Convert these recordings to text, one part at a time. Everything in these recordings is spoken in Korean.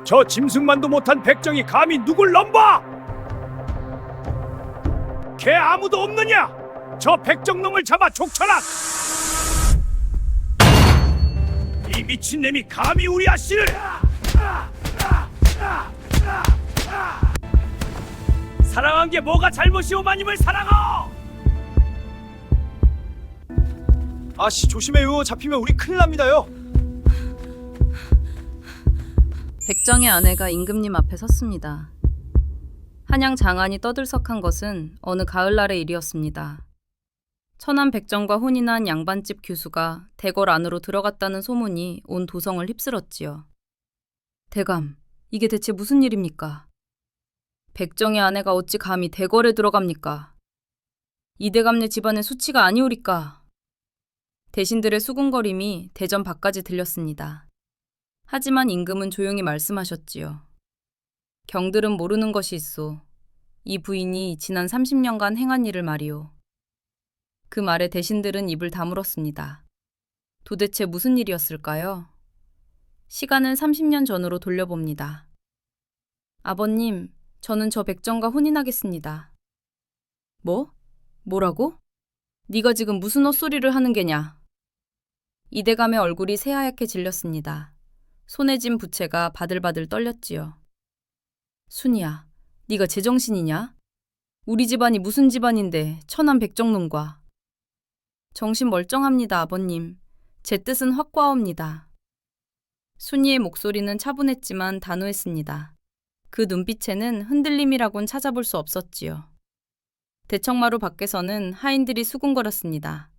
저 짐승만도 못한 백정이 감히 누굴 넘봐? 걔 아무도 없느냐? 저 백정놈을 잡아 족쳐라! 이 미친놈이 감히 우리 아씨를! 사랑한 게 뭐가 잘못이오 마님을 사랑하! 아씨 조심해요. 잡히면 우리 큰일 납니다요. 백정의 아내가 임금님 앞에 섰습니다. 한양 장안이 떠들썩한 것은 어느 가을날의 일이었습니다. 천안 백정과 혼이 난 양반집 규수가 대궐 안으로 들어갔다는 소문이 온 도성을 휩쓸었지요. 대감, 이게 대체 무슨 일입니까? 백정의 아내가 어찌 감히 대궐에 들어갑니까? 이대감네 집안의 수치가 아니오리까? 대신들의 수군거림이 대전 밖까지 들렸습니다. 하지만 임금은 조용히 말씀하셨지요. 경들은 모르는 것이 있소. 이 부인이 지난 30년간 행한 일을 말이오. 그 말에 대신들은 입을 다물었습니다. 도대체 무슨 일이었을까요? 시간을 30년 전으로 돌려봅니다. 아버님, 저는 저 백정과 혼인하겠습니다. 뭐? 뭐라고? 네가 지금 무슨 헛소리를 하는 게냐? 이대감의 얼굴이 새하얗게 질렸습니다. 손에 쥔 부채가 바들바들 떨렸지요. 순이야, 네가 제정신이냐? 우리 집안이 무슨 집안인데 천한 백정놈과. 정신 멀쩡합니다, 아버님. 제 뜻은 확고하옵니다. 순이의 목소리는 차분했지만 단호했습니다. 그 눈빛에는 흔들림이라곤 찾아볼 수 없었지요. 대청마루 밖에서는 하인들이 수군거렸습니다.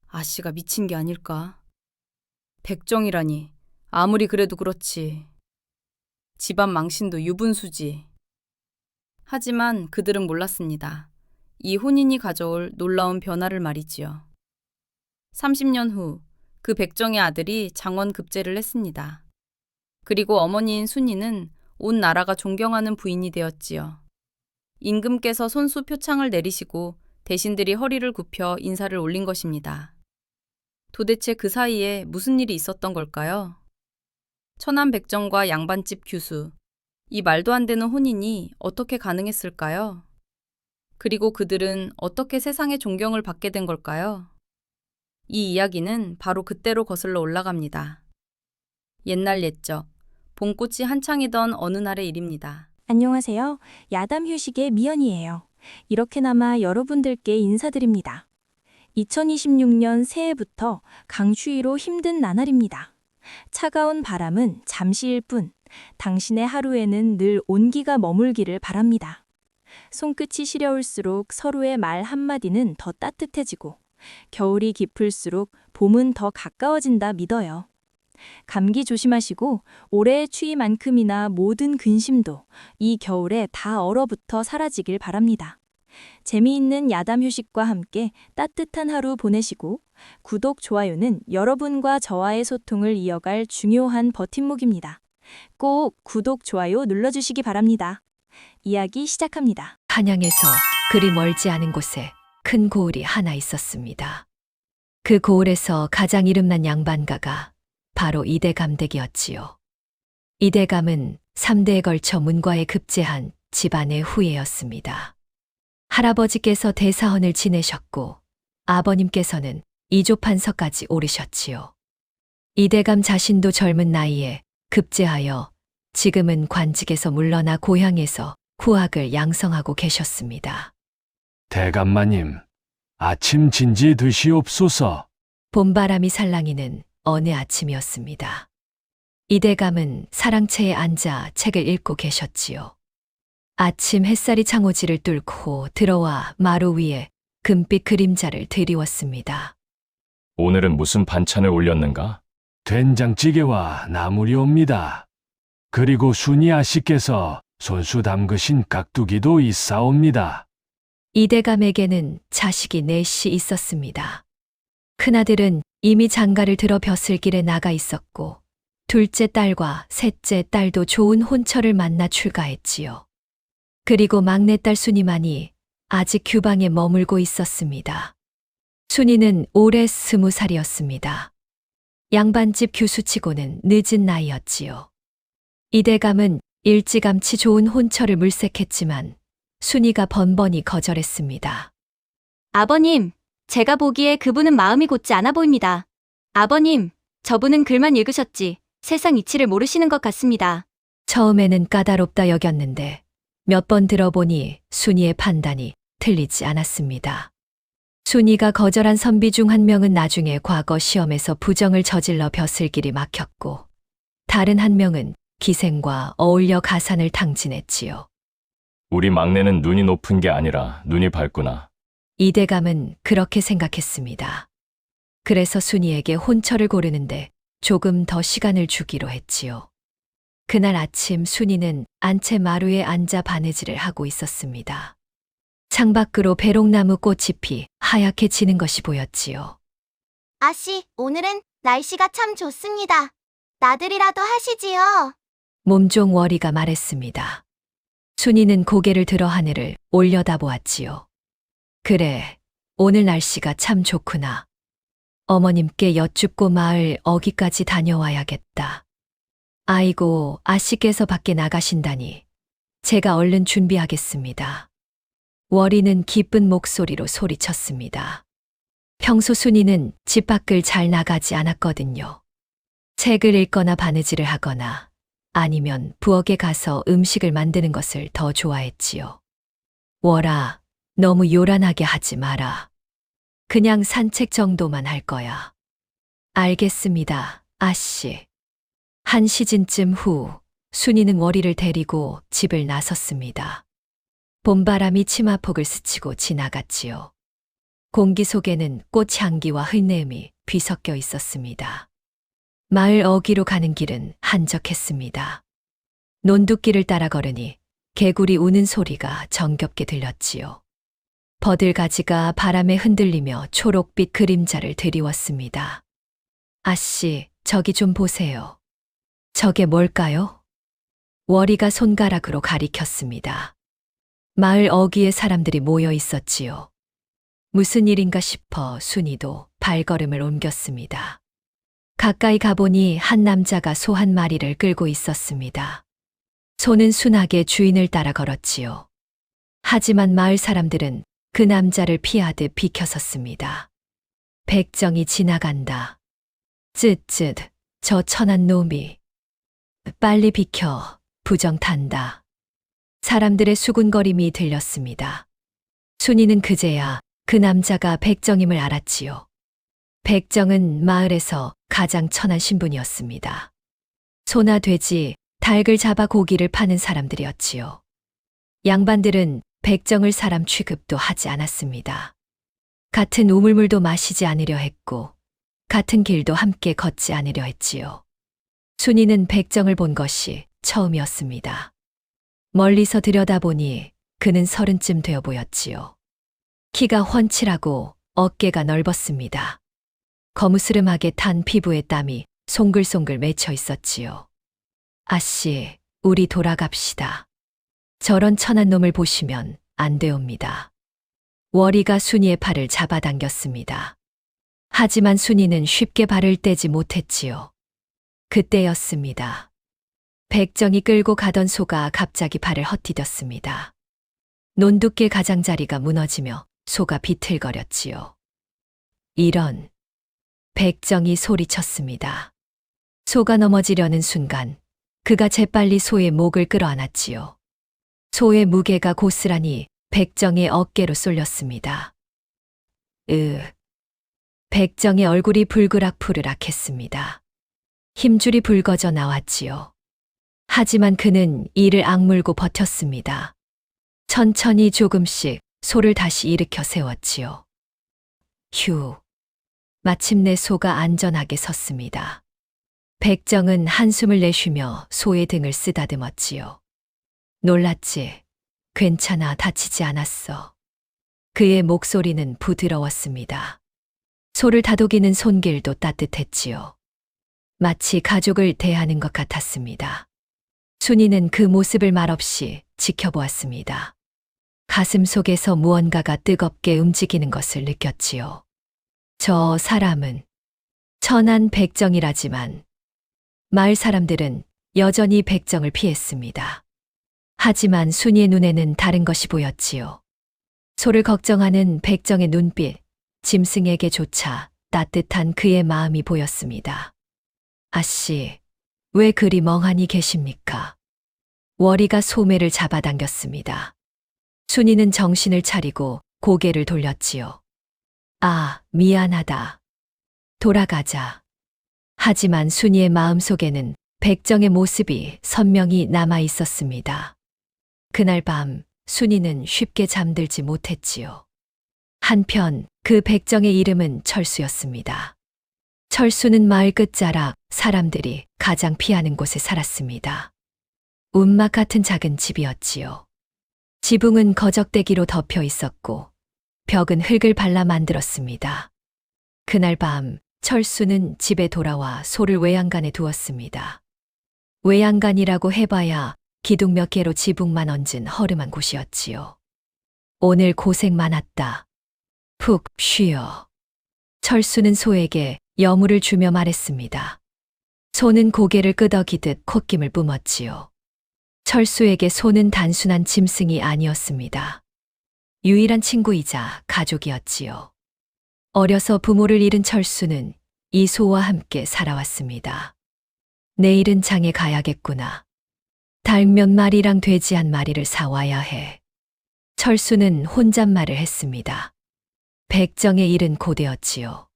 아씨가 미친 게 아닐까? 백정이라니, 아무리 그래도 그렇지. 집안 망신도 유분수지. 하지만 그들은 몰랐습니다. 이 혼인이 가져올 놀라운 변화를 말이지요. 30년 후 그 백정의 아들이 장원급제를 했습니다. 그리고 어머니인 순이는 온 나라가 존경하는 부인이 되었지요. 임금께서 손수 표창을 내리시고 대신들이 허리를 굽혀 인사를 올린 것입니다. 도대체 그 사이에 무슨 일이 있었던 걸까요? 천안 백정과 양반집 규수, 이 말도 안 되는 혼인이 어떻게 가능했을까요? 그리고 그들은 어떻게 세상의 존경을 받게 된 걸까요? 이 이야기는 바로 그때로 거슬러 올라갑니다. 옛날 옛적, 봄꽃이 한창이던 어느 날의 일입니다. 안녕하세요. 야담 휴식의 미연이에요. 이렇게나마 여러분들께 인사드립니다. 2026년 새해부터 강추위로 힘든 나날입니다. 차가운 바람은 잠시일 뿐, 당신의 하루에는 늘 온기가 머물기를 바랍니다. 손끝이 시려울수록 서로의 말 한마디는 더 따뜻해지고, 겨울이 깊을수록 봄은 더 가까워진다 믿어요. 감기 조심하시고 올해의 추위만큼이나 모든 근심도 이 겨울에 다 얼어붙어 사라지길 바랍니다. 재미있는 야담 휴식과 함께 따뜻한 하루 보내시고 구독, 좋아요는 여러분과 저와의 소통을 이어갈 중요한 버팀목입니다. 꼭 구독, 좋아요 눌러주시기 바랍니다. 이야기 시작합니다. 한양에서 그리 멀지 않은 곳에 큰 고을이 하나 있었습니다. 그 고을에서 가장 이름난 양반가가 바로 이대감 댁이었지요. 이대감은 3대에 걸쳐 문과에 급제한 집안의 후예였습니다. 할아버지께서 대사헌을 지내셨고 아버님께서는 이조판서까지 오르셨지요. 이대감 자신도 젊은 나이에 급제하여 지금은 관직에서 물러나 고향에서 후학을 양성하고 계셨습니다. 대감마님, 아침 진지 드시옵소서. 봄바람이 살랑이는 어느 아침이었습니다. 이대감은 사랑채에 앉아 책을 읽고 계셨지요. 아침 햇살이 창호지를 뚫고 들어와 마루 위에 금빛 그림자를 드리웠습니다. 오늘은 무슨 반찬을 올렸는가? 된장찌개와 나물이옵니다. 그리고 순이 아씨께서 손수 담그신 깍두기도 있사옵니다. 이대감에게는 자식이 넷이 있었습니다. 큰아들은 이미 장가를 들어 벼슬길에 나가 있었고 둘째 딸과 셋째 딸도 좋은 혼처를 만나 출가했지요. 그리고 막내딸 순이만이 아직 규방에 머물고 있었습니다. 순이는 올해 20살이었습니다. 양반집 규수치고는 늦은 나이였지요. 이대감은 일찌감치 좋은 혼처를 물색했지만 순이가 번번이 거절했습니다. 아버님, 제가 보기에 그분은 마음이 곧지 않아 보입니다. 아버님, 저분은 글만 읽으셨지 세상 이치를 모르시는 것 같습니다. 처음에는 까다롭다 여겼는데 몇 번 들어보니 순이의 판단이 틀리지 않았습니다. 순이가 거절한 선비 중 한 명은 나중에 과거 시험에서 부정을 저질러 벼슬길이 막혔고 다른 한 명은 기생과 어울려 가산을 탕진했지요. 우리 막내는 눈이 높은 게 아니라 눈이 밝구나. 이대감은 그렇게 생각했습니다. 그래서 순이에게 혼처를 고르는데 조금 더 시간을 주기로 했지요. 그날 아침 순이는 안채 마루에 앉아 바느질을 하고 있었습니다. 창밖으로 배롱나무 꽃이 피 하얗게 지는 것이 보였지요. 아씨, 오늘은 날씨가 참 좋습니다. 나들이라도 하시지요. 몸종 월이가 말했습니다. 순이는 고개를 들어 하늘을 올려다보았지요. 그래, 오늘 날씨가 참 좋구나. 어머님께 여쭙고 마을 어귀까지 다녀와야겠다. 아이고, 아씨께서 밖에 나가신다니. 제가 얼른 준비하겠습니다. 월이는 기쁜 목소리로 소리쳤습니다. 평소 순이는 집 밖을 잘 나가지 않았거든요. 책을 읽거나 바느질을 하거나 아니면 부엌에 가서 음식을 만드는 것을 더 좋아했지요. 월아, 너무 요란하게 하지 마라. 그냥 산책 정도만 할 거야. 알겠습니다, 아씨. 한 시즌쯤 후 순이는 월이를 데리고 집을 나섰습니다. 봄바람이 치마폭을 스치고 지나갔지요. 공기 속에는 꽃향기와 흙내음이 뒤섞여 있었습니다. 마을 어귀로 가는 길은 한적했습니다. 논두길을 따라 걸으니 개구리 우는 소리가 정겹게 들렸지요. 버들가지가 바람에 흔들리며 초록빛 그림자를 드리웠습니다. 아씨, 저기 좀 보세요. 저게 뭘까요? 월이가 손가락으로 가리켰습니다. 마을 어귀에 사람들이 모여 있었지요. 무슨 일인가 싶어 순이도 발걸음을 옮겼습니다. 가까이 가보니 한 남자가 소 한 마리를 끌고 있었습니다. 소는 순하게 주인을 따라 걸었지요. 하지만 마을 사람들은 그 남자를 피하듯 비켜섰습니다. 백정이 지나간다. 쯧쯧, 저 천한 놈이. 빨리 비켜, 부정 탄다. 사람들의 수군거림이 들렸습니다. 순이는 그제야 그 남자가 백정임을 알았지요. 백정은 마을에서 가장 천한 신분이었습니다. 소나 돼지, 닭을 잡아 고기를 파는 사람들이었지요. 양반들은 백정을 사람 취급도 하지 않았습니다. 같은 우물물도 마시지 않으려 했고 같은 길도 함께 걷지 않으려 했지요. 순이는 백정을 본 것이 처음이었습니다. 멀리서 들여다보니 그는 30쯤 되어 보였지요. 키가 훤칠하고 어깨가 넓었습니다. 거무스름하게 탄 피부에 땀이 송글송글 맺혀 있었지요. 아씨, 우리 돌아갑시다. 저런 천한 놈을 보시면 안 되옵니다. 월이가 순이의 팔을 잡아당겼습니다. 하지만 순이는 쉽게 발을 떼지 못했지요. 그때였습니다. 백정이 끌고 가던 소가 갑자기 발을 헛디뎠습니다. 논두길 가장자리가 무너지며 소가 비틀거렸지요. 이런. 백정이 소리쳤습니다. 소가 넘어지려는 순간 그가 재빨리 소의 목을 끌어안았지요. 소의 무게가 고스란히 백정의 어깨로 쏠렸습니다. 백정의 얼굴이 불그락푸르락 했습니다. 힘줄이 붉어져 나왔지요. 하지만 그는 이를 악물고 버텼습니다. 천천히 조금씩 소를 다시 일으켜 세웠지요. 휴. 마침내 소가 안전하게 섰습니다. 백정은 한숨을 내쉬며 소의 등을 쓰다듬었지요. 놀랐지? 괜찮아, 다치지 않았어. 그의 목소리는 부드러웠습니다. 소를 다독이는 손길도 따뜻했지요. 마치 가족을 대하는 것 같았습니다. 순이는 그 모습을 말없이 지켜보았습니다. 가슴 속에서 무언가가 뜨겁게 움직이는 것을 느꼈지요. 저 사람은 천한 백정이라지만 마을 사람들은 여전히 백정을 피했습니다. 하지만 순이의 눈에는 다른 것이 보였지요. 소를 걱정하는 백정의 눈빛, 짐승에게조차 따뜻한 그의 마음이 보였습니다. 아씨, 왜 그리 멍하니 계십니까? 월이가 소매를 잡아당겼습니다. 순이는 정신을 차리고 고개를 돌렸지요. 아, 미안하다. 돌아가자. 하지만 순이의 마음속에는 백정의 모습이 선명히 남아 있었습니다. 그날 밤 순이는 쉽게 잠들지 못했지요. 한편 그 백정의 이름은 철수였습니다. 철수는 마을 끝자락 사람들이 가장 피하는 곳에 살았습니다. 운막 같은 작은 집이었지요. 지붕은 거적대기로 덮여 있었고 벽은 흙을 발라 만들었습니다. 그날 밤 철수는 집에 돌아와 소를 외양간에 두었습니다. 외양간이라고 해봐야 기둥 몇 개로 지붕만 얹은 허름한 곳이었지요. 오늘 고생 많았다. 푹 쉬어. 철수는 소에게 여물을 주며 말했습니다. 소는 고개를 끄덕이듯 콧김을 뿜었지요. 철수에게 소는 단순한 짐승이 아니었습니다. 유일한 친구이자 가족이었지요. 어려서 부모를 잃은 철수는 이 소와 함께 살아왔습니다. 내일은 장에 가야겠구나. 닭 몇 마리랑 돼지 한 마리를 사와야 해. 철수는 혼잣말을 했습니다. 백정의 일은 고되었지요.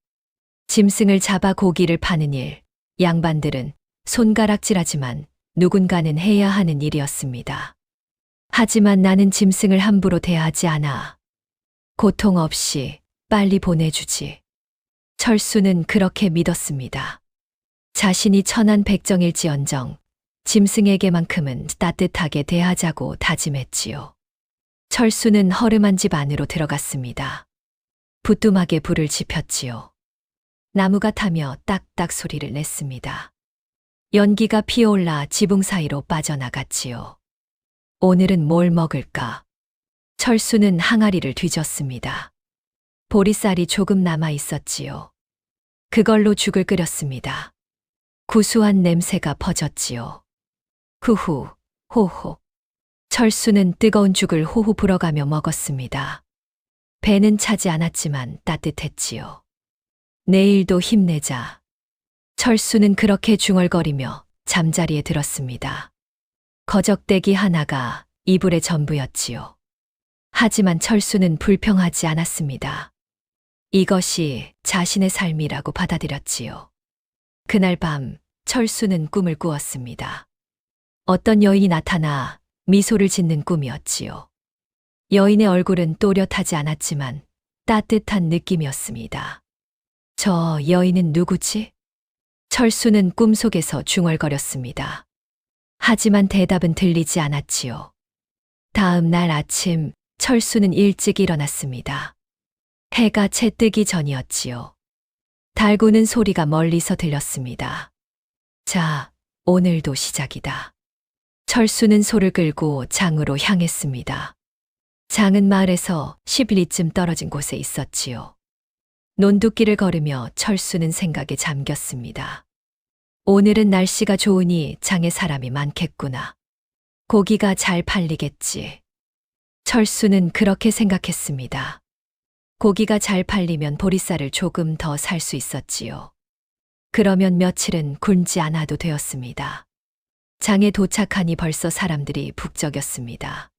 짐승을 잡아 고기를 파는 일, 양반들은 손가락질하지만 누군가는 해야 하는 일이었습니다. 하지만 나는 짐승을 함부로 대하지 않아. 고통 없이 빨리 보내주지. 철수는 그렇게 믿었습니다. 자신이 천한 백정일지언정 짐승에게만큼은 따뜻하게 대하자고 다짐했지요. 철수는 허름한 집 안으로 들어갔습니다. 부뚜막에 불을 지폈지요. 나무가 타며 딱딱 소리를 냈습니다. 연기가 피어올라 지붕 사이로 빠져나갔지요. 오늘은 뭘 먹을까? 철수는 항아리를 뒤졌습니다. 보리쌀이 조금 남아 있었지요. 그걸로 죽을 끓였습니다. 구수한 냄새가 퍼졌지요. 후후, 호호. 철수는 뜨거운 죽을 호호 불어가며 먹었습니다. 배는 차지 않았지만 따뜻했지요. 내일도 힘내자. 철수는 그렇게 중얼거리며 잠자리에 들었습니다. 거적대기 하나가 이불의 전부였지요. 하지만 철수는 불평하지 않았습니다. 이것이 자신의 삶이라고 받아들였지요. 그날 밤 철수는 꿈을 꾸었습니다. 어떤 여인이 나타나 미소를 짓는 꿈이었지요. 여인의 얼굴은 또렷하지 않았지만 따뜻한 느낌이었습니다. 저 여인은 누구지? 철수는 꿈속에서 중얼거렸습니다. 하지만 대답은 들리지 않았지요. 다음 날 아침 철수는 일찍 일어났습니다. 해가 채 뜨기 전이었지요. 달구는 소리가 멀리서 들렸습니다. 자, 오늘도 시작이다. 철수는 소를 끌고 장으로 향했습니다. 장은 마을에서 10리쯤 떨어진 곳에 있었지요. 논두길을 걸으며 철수는 생각에 잠겼습니다. 오늘은 날씨가 좋으니 장에 사람이 많겠구나. 고기가 잘 팔리겠지. 철수는 그렇게 생각했습니다. 고기가 잘 팔리면 보리쌀을 조금 더 살 수 있었지요. 그러면 며칠은 굶지 않아도 되었습니다. 장에 도착하니 벌써 사람들이 북적였습니다.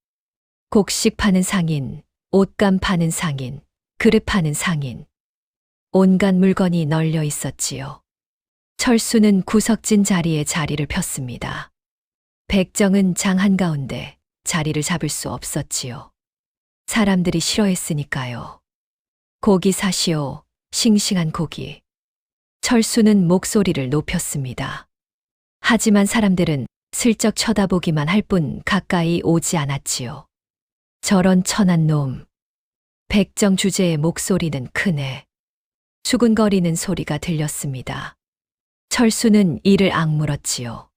곡식 파는 상인, 옷감 파는 상인, 그릇 파는 상인. 온갖 물건이 널려 있었지요. 철수는 구석진 자리에 자리를 폈습니다. 백정은 장 한가운데 자리를 잡을 수 없었지요. 사람들이 싫어했으니까요. 고기 사시오, 싱싱한 고기. 철수는 목소리를 높였습니다. 하지만 사람들은 슬쩍 쳐다보기만 할 뿐 가까이 오지 않았지요. 저런 천한 놈. 백정 주제의 목소리는 크네. 수군거리는 소리가 들렸습니다. 철수는 이를 악물었지요.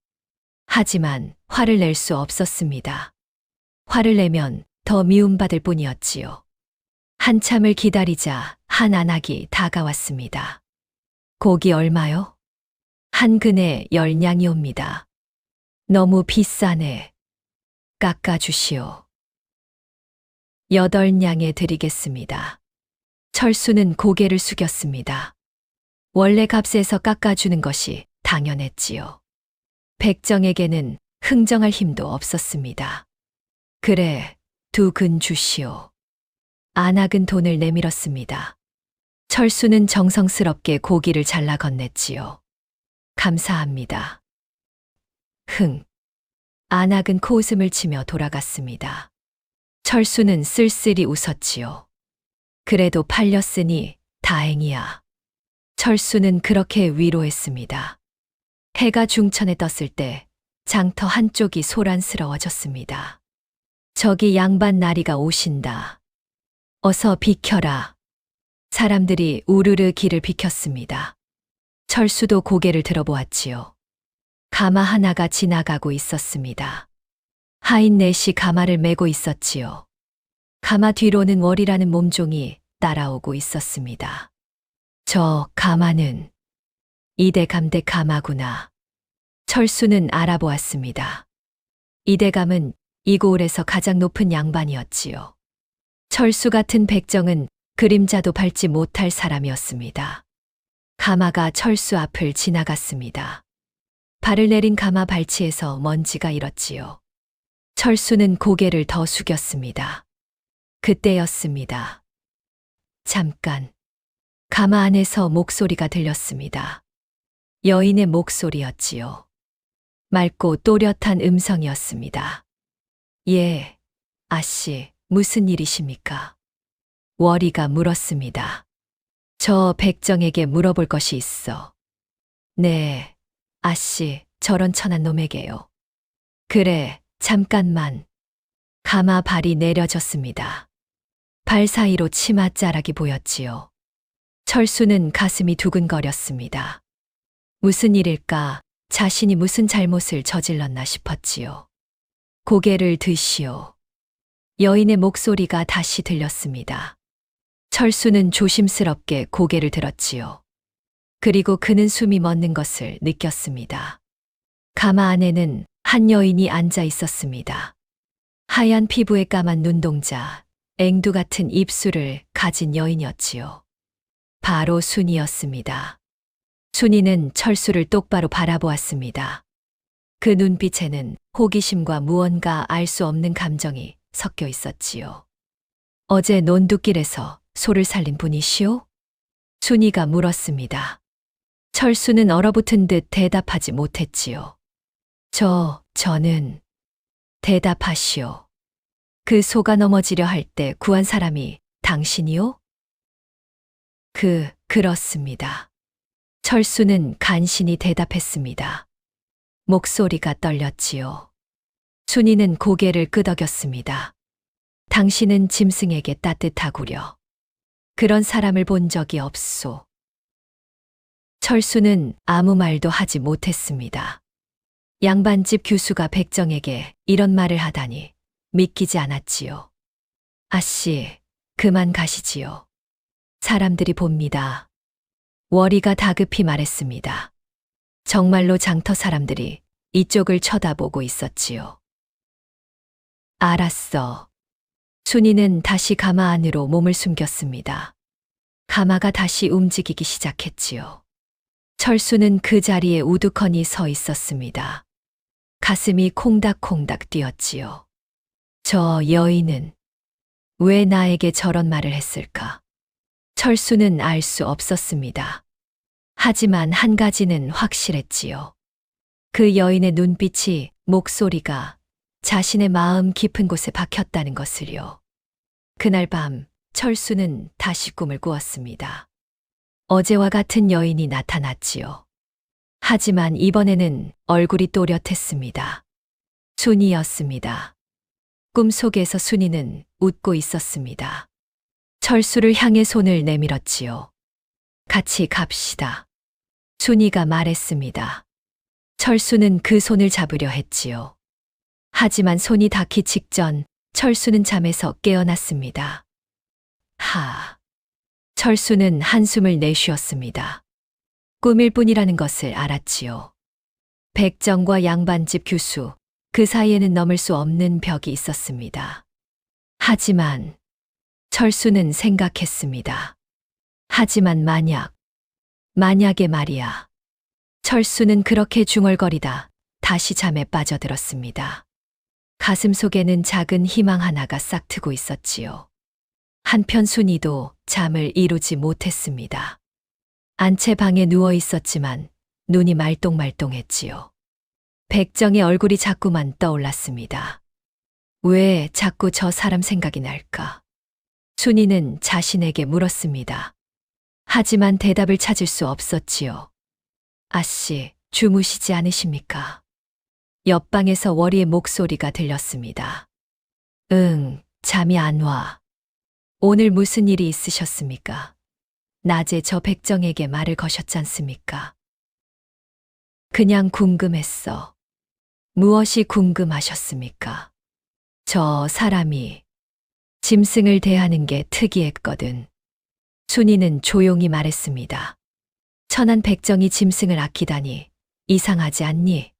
하지만 화를 낼 수 없었습니다. 화를 내면 더 미움받을 뿐이었지요. 한참을 기다리자 한 안악이 다가왔습니다. 고기 얼마요? 한 근에 10냥이옵니다. 너무 비싸네. 깎아주시오. 8냥에 드리겠습니다. 철수는 고개를 숙였습니다. 원래 값에서 깎아주는 것이 당연했지요. 백정에게는 흥정할 힘도 없었습니다. 그래, 2근 주시오. 안학은 돈을 내밀었습니다. 철수는 정성스럽게 고기를 잘라 건넸지요. 감사합니다. 흥. 안학은 코웃음을 치며 돌아갔습니다. 철수는 쓸쓸히 웃었지요. 그래도 팔렸으니 다행이야. 철수는 그렇게 위로했습니다. 해가 중천에 떴을 때 장터 한쪽이 소란스러워졌습니다. 저기 양반 나리가 오신다. 어서 비켜라. 사람들이 우르르 길을 비켰습니다. 철수도 고개를 들어보았지요. 가마 하나가 지나가고 있었습니다. 하인 넷이 가마를 메고 있었지요. 가마 뒤로는 월이라는 몸종이 따라오고 있었습니다. 저 가마는 이대감대 가마구나. 철수는 알아보았습니다. 이대감은 이 고을에서 가장 높은 양반이었지요. 철수 같은 백정은 그림자도 밟지 못할 사람이었습니다. 가마가 철수 앞을 지나갔습니다. 발을 내린 가마 발치에서 먼지가 일었지요. 철수는 고개를 더 숙였습니다. 그때였습니다. 잠깐. 가마 안에서 목소리가 들렸습니다. 여인의 목소리였지요. 맑고 또렷한 음성이었습니다. 예, 아씨, 무슨 일이십니까? 월이가 물었습니다. 저 백정에게 물어볼 것이 있어. 네, 아씨, 저런 천한 놈에게요. 그래, 잠깐만. 가마 발이 내려졌습니다. 발 사이로 치맛자락이 보였지요. 철수는 가슴이 두근거렸습니다. 무슨 일일까? 자신이 무슨 잘못을 저질렀나 싶었지요. 고개를 드시오. 여인의 목소리가 다시 들렸습니다. 철수는 조심스럽게 고개를 들었지요. 그리고 그는 숨이 멎는 것을 느꼈습니다. 가마 안에는 한 여인이 앉아 있었습니다. 하얀 피부에 까만 눈동자, 앵두 같은 입술을 가진 여인이었지요. 바로 순이었습니다. 순이는 철수를 똑바로 바라보았습니다. 그 눈빛에는 호기심과 무언가 알 수 없는 감정이 섞여 있었지요. 어제 논두길에서 소를 살린 분이시오? 순이가 물었습니다. 철수는 얼어붙은 듯 대답하지 못했지요. 저는 대답하시오. 그 소가 넘어지려 할 때 구한 사람이 당신이요? 그렇습니다. 철수는 간신히 대답했습니다. 목소리가 떨렸지요. 순이는 고개를 끄덕였습니다. 당신은 짐승에게 따뜻하구려. 그런 사람을 본 적이 없소. 철수는 아무 말도 하지 못했습니다. 양반집 교수가 백정에게 이런 말을 하다니 믿기지 않았지요. 아씨, 그만 가시지요. 사람들이 봅니다. 월이가 다급히 말했습니다. 정말로 장터 사람들이 이쪽을 쳐다보고 있었지요. 알았어. 순이는 다시 가마 안으로 몸을 숨겼습니다. 가마가 다시 움직이기 시작했지요. 철수는 그 자리에 우두커니 서 있었습니다. 가슴이 콩닥콩닥 뛰었지요. 저 여인은 왜 나에게 저런 말을 했을까? 철수는 알 수 없었습니다. 하지만 한 가지는 확실했지요. 그 여인의 눈빛이, 목소리가 자신의 마음 깊은 곳에 박혔다는 것을요. 그날 밤 철수는 다시 꿈을 꾸었습니다. 어제와 같은 여인이 나타났지요. 하지만 이번에는 얼굴이 또렷했습니다. 순이였습니다. 꿈속에서 순이는 웃고 있었습니다. 철수를 향해 손을 내밀었지요. 같이 갑시다. 순이가 말했습니다. 철수는 그 손을 잡으려 했지요. 하지만 손이 닿기 직전 철수는 잠에서 깨어났습니다. 철수는 한숨을 내쉬었습니다. 꿈일 뿐이라는 것을 알았지요. 백정과 양반집 규수, 그 사이에는 넘을 수 없는 벽이 있었습니다. 하지만 철수는 생각했습니다. 하지만 만약에 말이야. 철수는 그렇게 중얼거리다 다시 잠에 빠져들었습니다. 가슴 속에는 작은 희망 하나가 싹트고 있었지요. 한편 순이도 잠을 이루지 못했습니다. 안채 방에 누워 있었지만 눈이 말똥말똥했지요. 백정의 얼굴이 자꾸만 떠올랐습니다. 왜 자꾸 저 사람 생각이 날까? 순이는 자신에게 물었습니다. 하지만 대답을 찾을 수 없었지요. 아씨, 주무시지 않으십니까? 옆방에서 월이의 목소리가 들렸습니다. 응, 잠이 안 와. 오늘 무슨 일이 있으셨습니까? 낮에 저 백정에게 말을 거셨잖습니까? 그냥 궁금했어. 무엇이 궁금하셨습니까? 저 사람이 짐승을 대하는 게 특이했거든. 순이는 조용히 말했습니다. 천한 백정이 짐승을 아끼다니 이상하지 않니?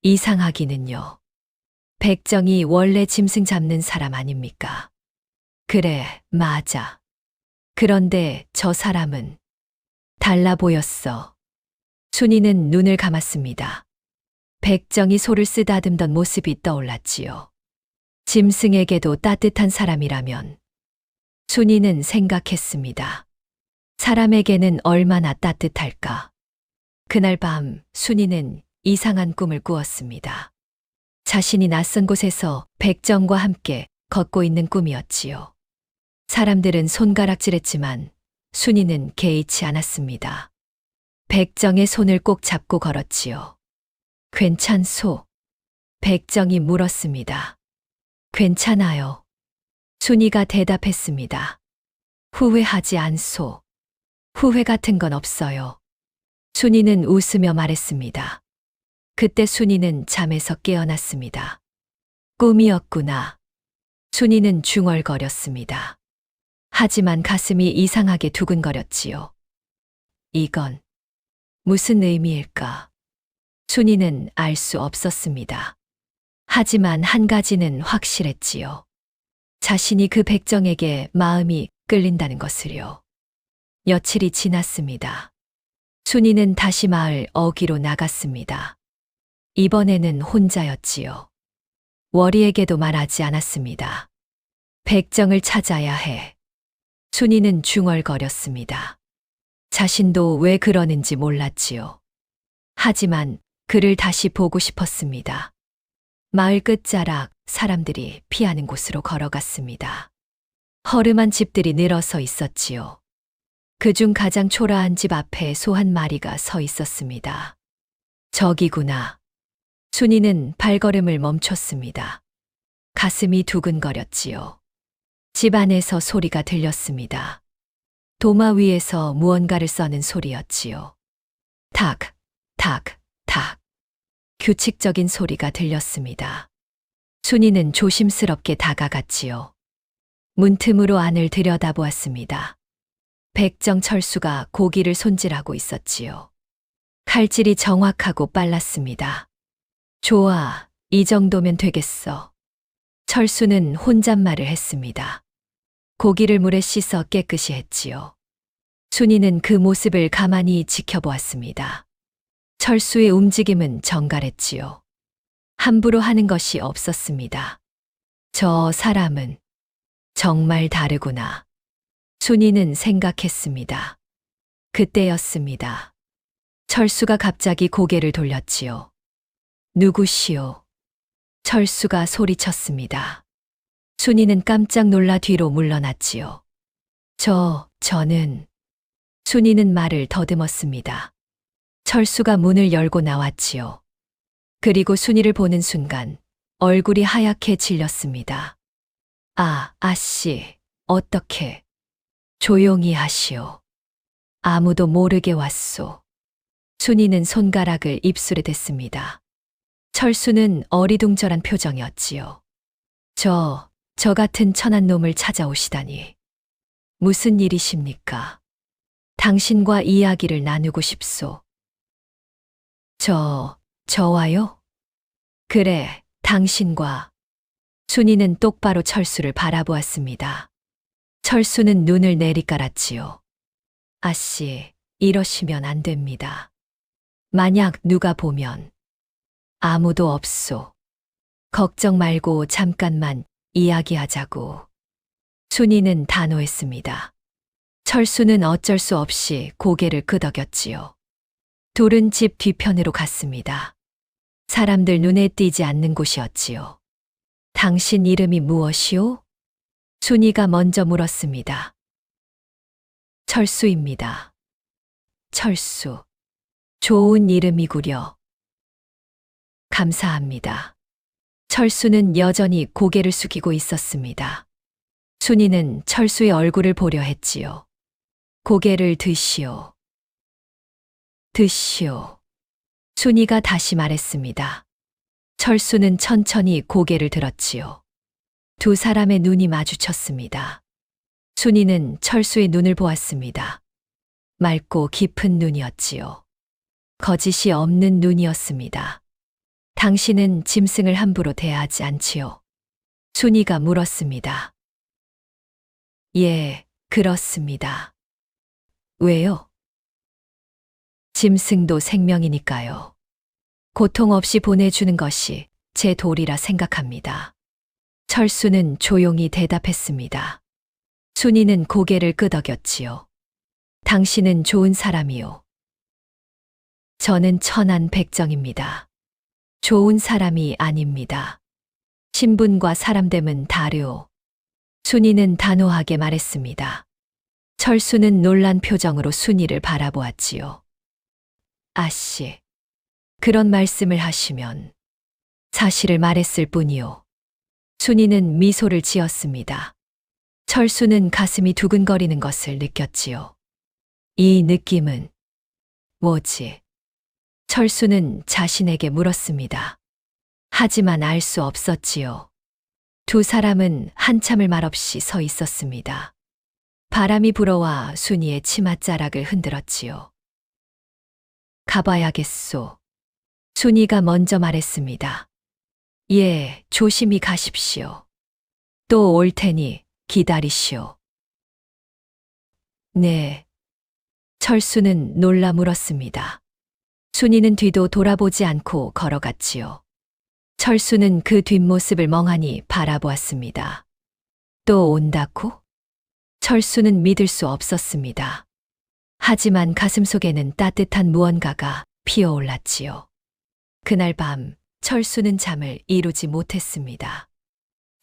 이상하기는요. 백정이 원래 짐승 잡는 사람 아닙니까? 그래, 맞아. 그런데 저 사람은 달라 보였어. 순이는 눈을 감았습니다. 백정이 소를 쓰다듬던 모습이 떠올랐지요. 짐승에게도 따뜻한 사람이라면 순이는 생각했습니다. 사람에게는 얼마나 따뜻할까? 그날 밤 순이는 이상한 꿈을 꾸었습니다. 자신이 낯선 곳에서 백정과 함께 걷고 있는 꿈이었지요. 사람들은 손가락질했지만 순이는 개의치 않았습니다. 백정의 손을 꼭 잡고 걸었지요. 괜찮소? 백정이 물었습니다. 괜찮아요. 순이가 대답했습니다. 후회하지 않소. 후회 같은 건 없어요. 순이는 웃으며 말했습니다. 그때 순이는 잠에서 깨어났습니다. 꿈이었구나. 순이는 중얼거렸습니다. 하지만 가슴이 이상하게 두근거렸지요. 이건 무슨 의미일까? 순이는 알 수 없었습니다. 하지만 한 가지는 확실했지요. 자신이 그 백정에게 마음이 끌린다는 것을요. 며칠이 지났습니다. 순이는 다시 마을 어귀로 나갔습니다. 이번에는 혼자였지요. 월이에게도 말하지 않았습니다. 백정을 찾아야 해. 순이는 중얼거렸습니다. 자신도 왜 그러는지 몰랐지요. 하지만 그를 다시 보고 싶었습니다. 마을 끝자락 사람들이 피하는 곳으로 걸어갔습니다. 허름한 집들이 늘어서 있었지요. 그중 가장 초라한 집 앞에 소 한 마리가 서 있었습니다. 저기구나. 순이는 발걸음을 멈췄습니다. 가슴이 두근거렸지요. 집 안에서 소리가 들렸습니다. 도마 위에서 무언가를 써는 소리였지요. 탁, 탁, 탁. 규칙적인 소리가 들렸습니다. 순이는 조심스럽게 다가갔지요. 문틈으로 안을 들여다보았습니다. 백정 철수가 고기를 손질하고 있었지요. 칼질이 정확하고 빨랐습니다. 좋아, 이 정도면 되겠어. 철수는 혼잣말을 했습니다. 고기를 물에 씻어 깨끗이 했지요. 순이는 그 모습을 가만히 지켜보았습니다. 철수의 움직임은 정갈했지요. 함부로 하는 것이 없었습니다. 저 사람은 정말 다르구나. 순이는 생각했습니다. 그때였습니다. 철수가 갑자기 고개를 돌렸지요. 누구시오? 철수가 소리쳤습니다. 순이는 깜짝 놀라 뒤로 물러났지요. 저는 순이는 말을 더듬었습니다. 철수가 문을 열고 나왔지요. 그리고 순이를 보는 순간 얼굴이 하얗게 질렸습니다. 아씨, 어떻게? 조용히 하시오. 아무도 모르게 왔소. 순이는 손가락을 입술에 댔습니다. 철수는 어리둥절한 표정이었지요. 저 같은 천한 놈을 찾아오시다니. 무슨 일이십니까? 당신과 이야기를 나누고 싶소. 저와요? 그래, 당신과. 순이는 똑바로 철수를 바라보았습니다. 철수는 눈을 내리깔았지요. 아씨, 이러시면 안 됩니다. 만약 누가 보면 아무도 없소. 걱정 말고 잠깐만 이야기하자고. 순이는 단호했습니다. 철수는 어쩔 수 없이 고개를 끄덕였지요. 둘은 집 뒤편으로 갔습니다. 사람들 눈에 띄지 않는 곳이었지요. 당신 이름이 무엇이오? 순이가 먼저 물었습니다. 철수입니다. 철수. 좋은 이름이구려. 감사합니다. 철수는 여전히 고개를 숙이고 있었습니다. 순이는 철수의 얼굴을 보려 했지요. 고개를 드시오. 드시오. 순이가 다시 말했습니다. 철수는 천천히 고개를 들었지요. 두 사람의 눈이 마주쳤습니다. 순이는 철수의 눈을 보았습니다. 맑고 깊은 눈이었지요. 거짓이 없는 눈이었습니다. 당신은 짐승을 함부로 대하지 않지요? 순이가 물었습니다. 예, 그렇습니다. 왜요? 짐승도 생명이니까요. 고통 없이 보내주는 것이 제 도리라 생각합니다. 철수는 조용히 대답했습니다. 순이는 고개를 끄덕였지요. 당신은 좋은 사람이요. 저는 천한 백정입니다. 좋은 사람이 아닙니다. 신분과 사람됨은 다르오. 순이는 단호하게 말했습니다. 철수는 놀란 표정으로 순이를 바라보았지요. 아씨, 그런 말씀을 하시면 사실을 말했을 뿐이요. 순이는 미소를 지었습니다. 철수는 가슴이 두근거리는 것을 느꼈지요. 이 느낌은 뭐지? 철수는 자신에게 물었습니다. 하지만 알 수 없었지요. 두 사람은 한참을 말없이 서 있었습니다. 바람이 불어와 순이의 치맛자락을 흔들었지요. 가봐야겠소. 순이가 먼저 말했습니다. 예, 조심히 가십시오. 또 올 테니 기다리시오. 네. 철수는 놀라 물었습니다. 순이는 뒤도 돌아보지 않고 걸어갔지요. 철수는 그 뒷모습을 멍하니 바라보았습니다. 또 온다고? 철수는 믿을 수 없었습니다. 하지만 가슴속에는 따뜻한 무언가가 피어올랐지요. 그날 밤 철수는 잠을 이루지 못했습니다.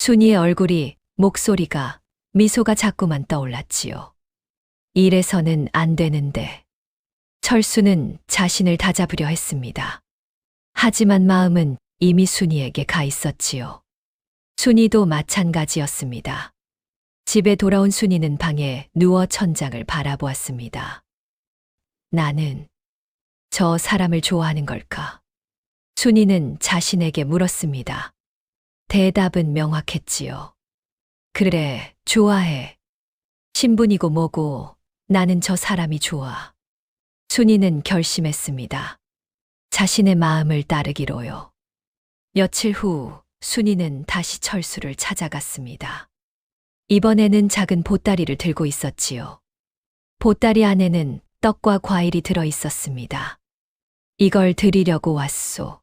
순이의 얼굴이, 목소리가, 미소가 자꾸만 떠올랐지요. 이래서는 안 되는데. 철수는 자신을 다잡으려 했습니다. 하지만 마음은 이미 순이에게 가 있었지요. 순이도 마찬가지였습니다. 집에 돌아온 순이는 방에 누워 천장을 바라보았습니다. 나는 저 사람을 좋아하는 걸까? 순이는 자신에게 물었습니다. 대답은 명확했지요. 그래, 좋아해. 신분이고 뭐고 나는 저 사람이 좋아. 순이는 결심했습니다. 자신의 마음을 따르기로요. 며칠 후 순이는 다시 철수를 찾아갔습니다. 이번에는 작은 보따리를 들고 있었지요. 보따리 안에는 떡과 과일이 들어 있었습니다. 이걸 드리려고 왔소.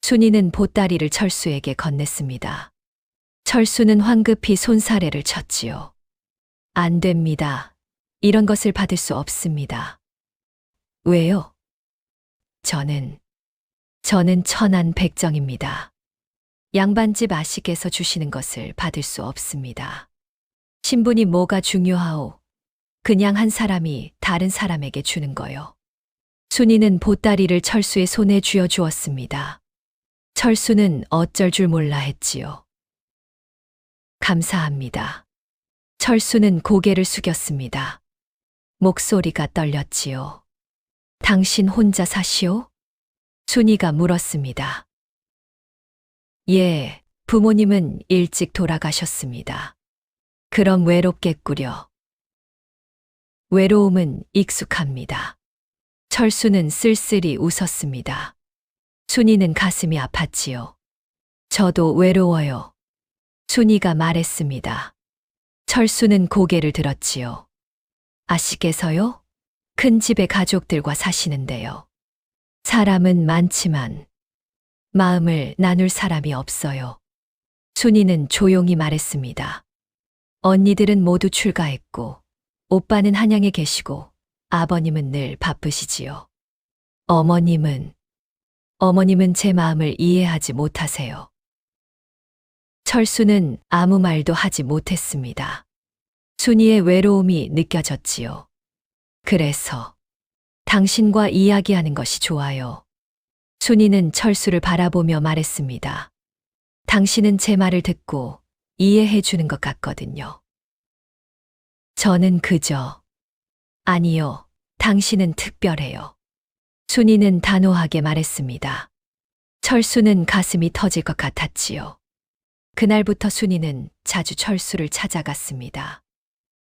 순이는 보따리를 철수에게 건넸습니다. 철수는 황급히 손사래를 쳤지요. 안 됩니다. 이런 것을 받을 수 없습니다. 왜요? 저는 천한 백정입니다. 양반집 아씨께서 주시는 것을 받을 수 없습니다. 신분이 뭐가 중요하오? 그냥 한 사람이 다른 사람에게 주는 거요. 순이는 보따리를 철수의 손에 쥐어 주었습니다. 철수는 어쩔 줄 몰라 했지요. 감사합니다. 철수는 고개를 숙였습니다. 목소리가 떨렸지요. 당신 혼자 사시오? 순이가 물었습니다. 예, 부모님은 일찍 돌아가셨습니다. 그럼 외롭겠구려. 외로움은 익숙합니다. 철수는 쓸쓸히 웃었습니다. 순이는 가슴이 아팠지요. 저도 외로워요. 순이가 말했습니다. 철수는 고개를 들었지요. 아씨께서요? 큰 집에 가족들과 사시는데요. 사람은 많지만 마음을 나눌 사람이 없어요. 순이는 조용히 말했습니다. 언니들은 모두 출가했고 오빠는 한양에 계시고 아버님은 늘 바쁘시지요. 어머님은 제 마음을 이해하지 못하세요. 철수는 아무 말도 하지 못했습니다. 순이의 외로움이 느껴졌지요. 그래서 당신과 이야기하는 것이 좋아요. 순이는 철수를 바라보며 말했습니다. 당신은 제 말을 듣고 이해해 주는 것 같거든요. 저는 그저, 아니요, 당신은 특별해요. 순이는 단호하게 말했습니다. 철수는 가슴이 터질 것 같았지요. 그날부터 순이는 자주 철수를 찾아갔습니다.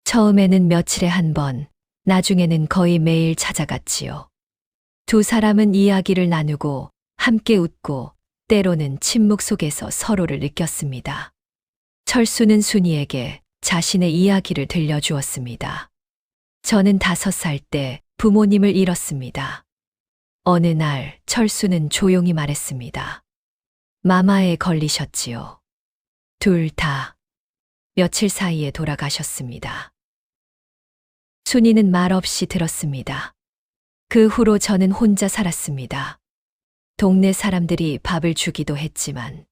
처음에는 며칠에 한 번, 나중에는 거의 매일 찾아갔지요. 두 사람은 이야기를 나누고 함께 웃고 때로는 침묵 속에서 서로를 느꼈습니다. 철수는 순이에게 자신의 이야기를 들려주었습니다. 저는 5살 때 부모님을 잃었습니다. 어느 날 철수는 조용히 말했습니다. 마마에 걸리셨지요. 둘 다 며칠 사이에 돌아가셨습니다. 순이는 말없이 들었습니다. 그 후로 저는 혼자 살았습니다. 동네 사람들이 밥을 주기도 했지만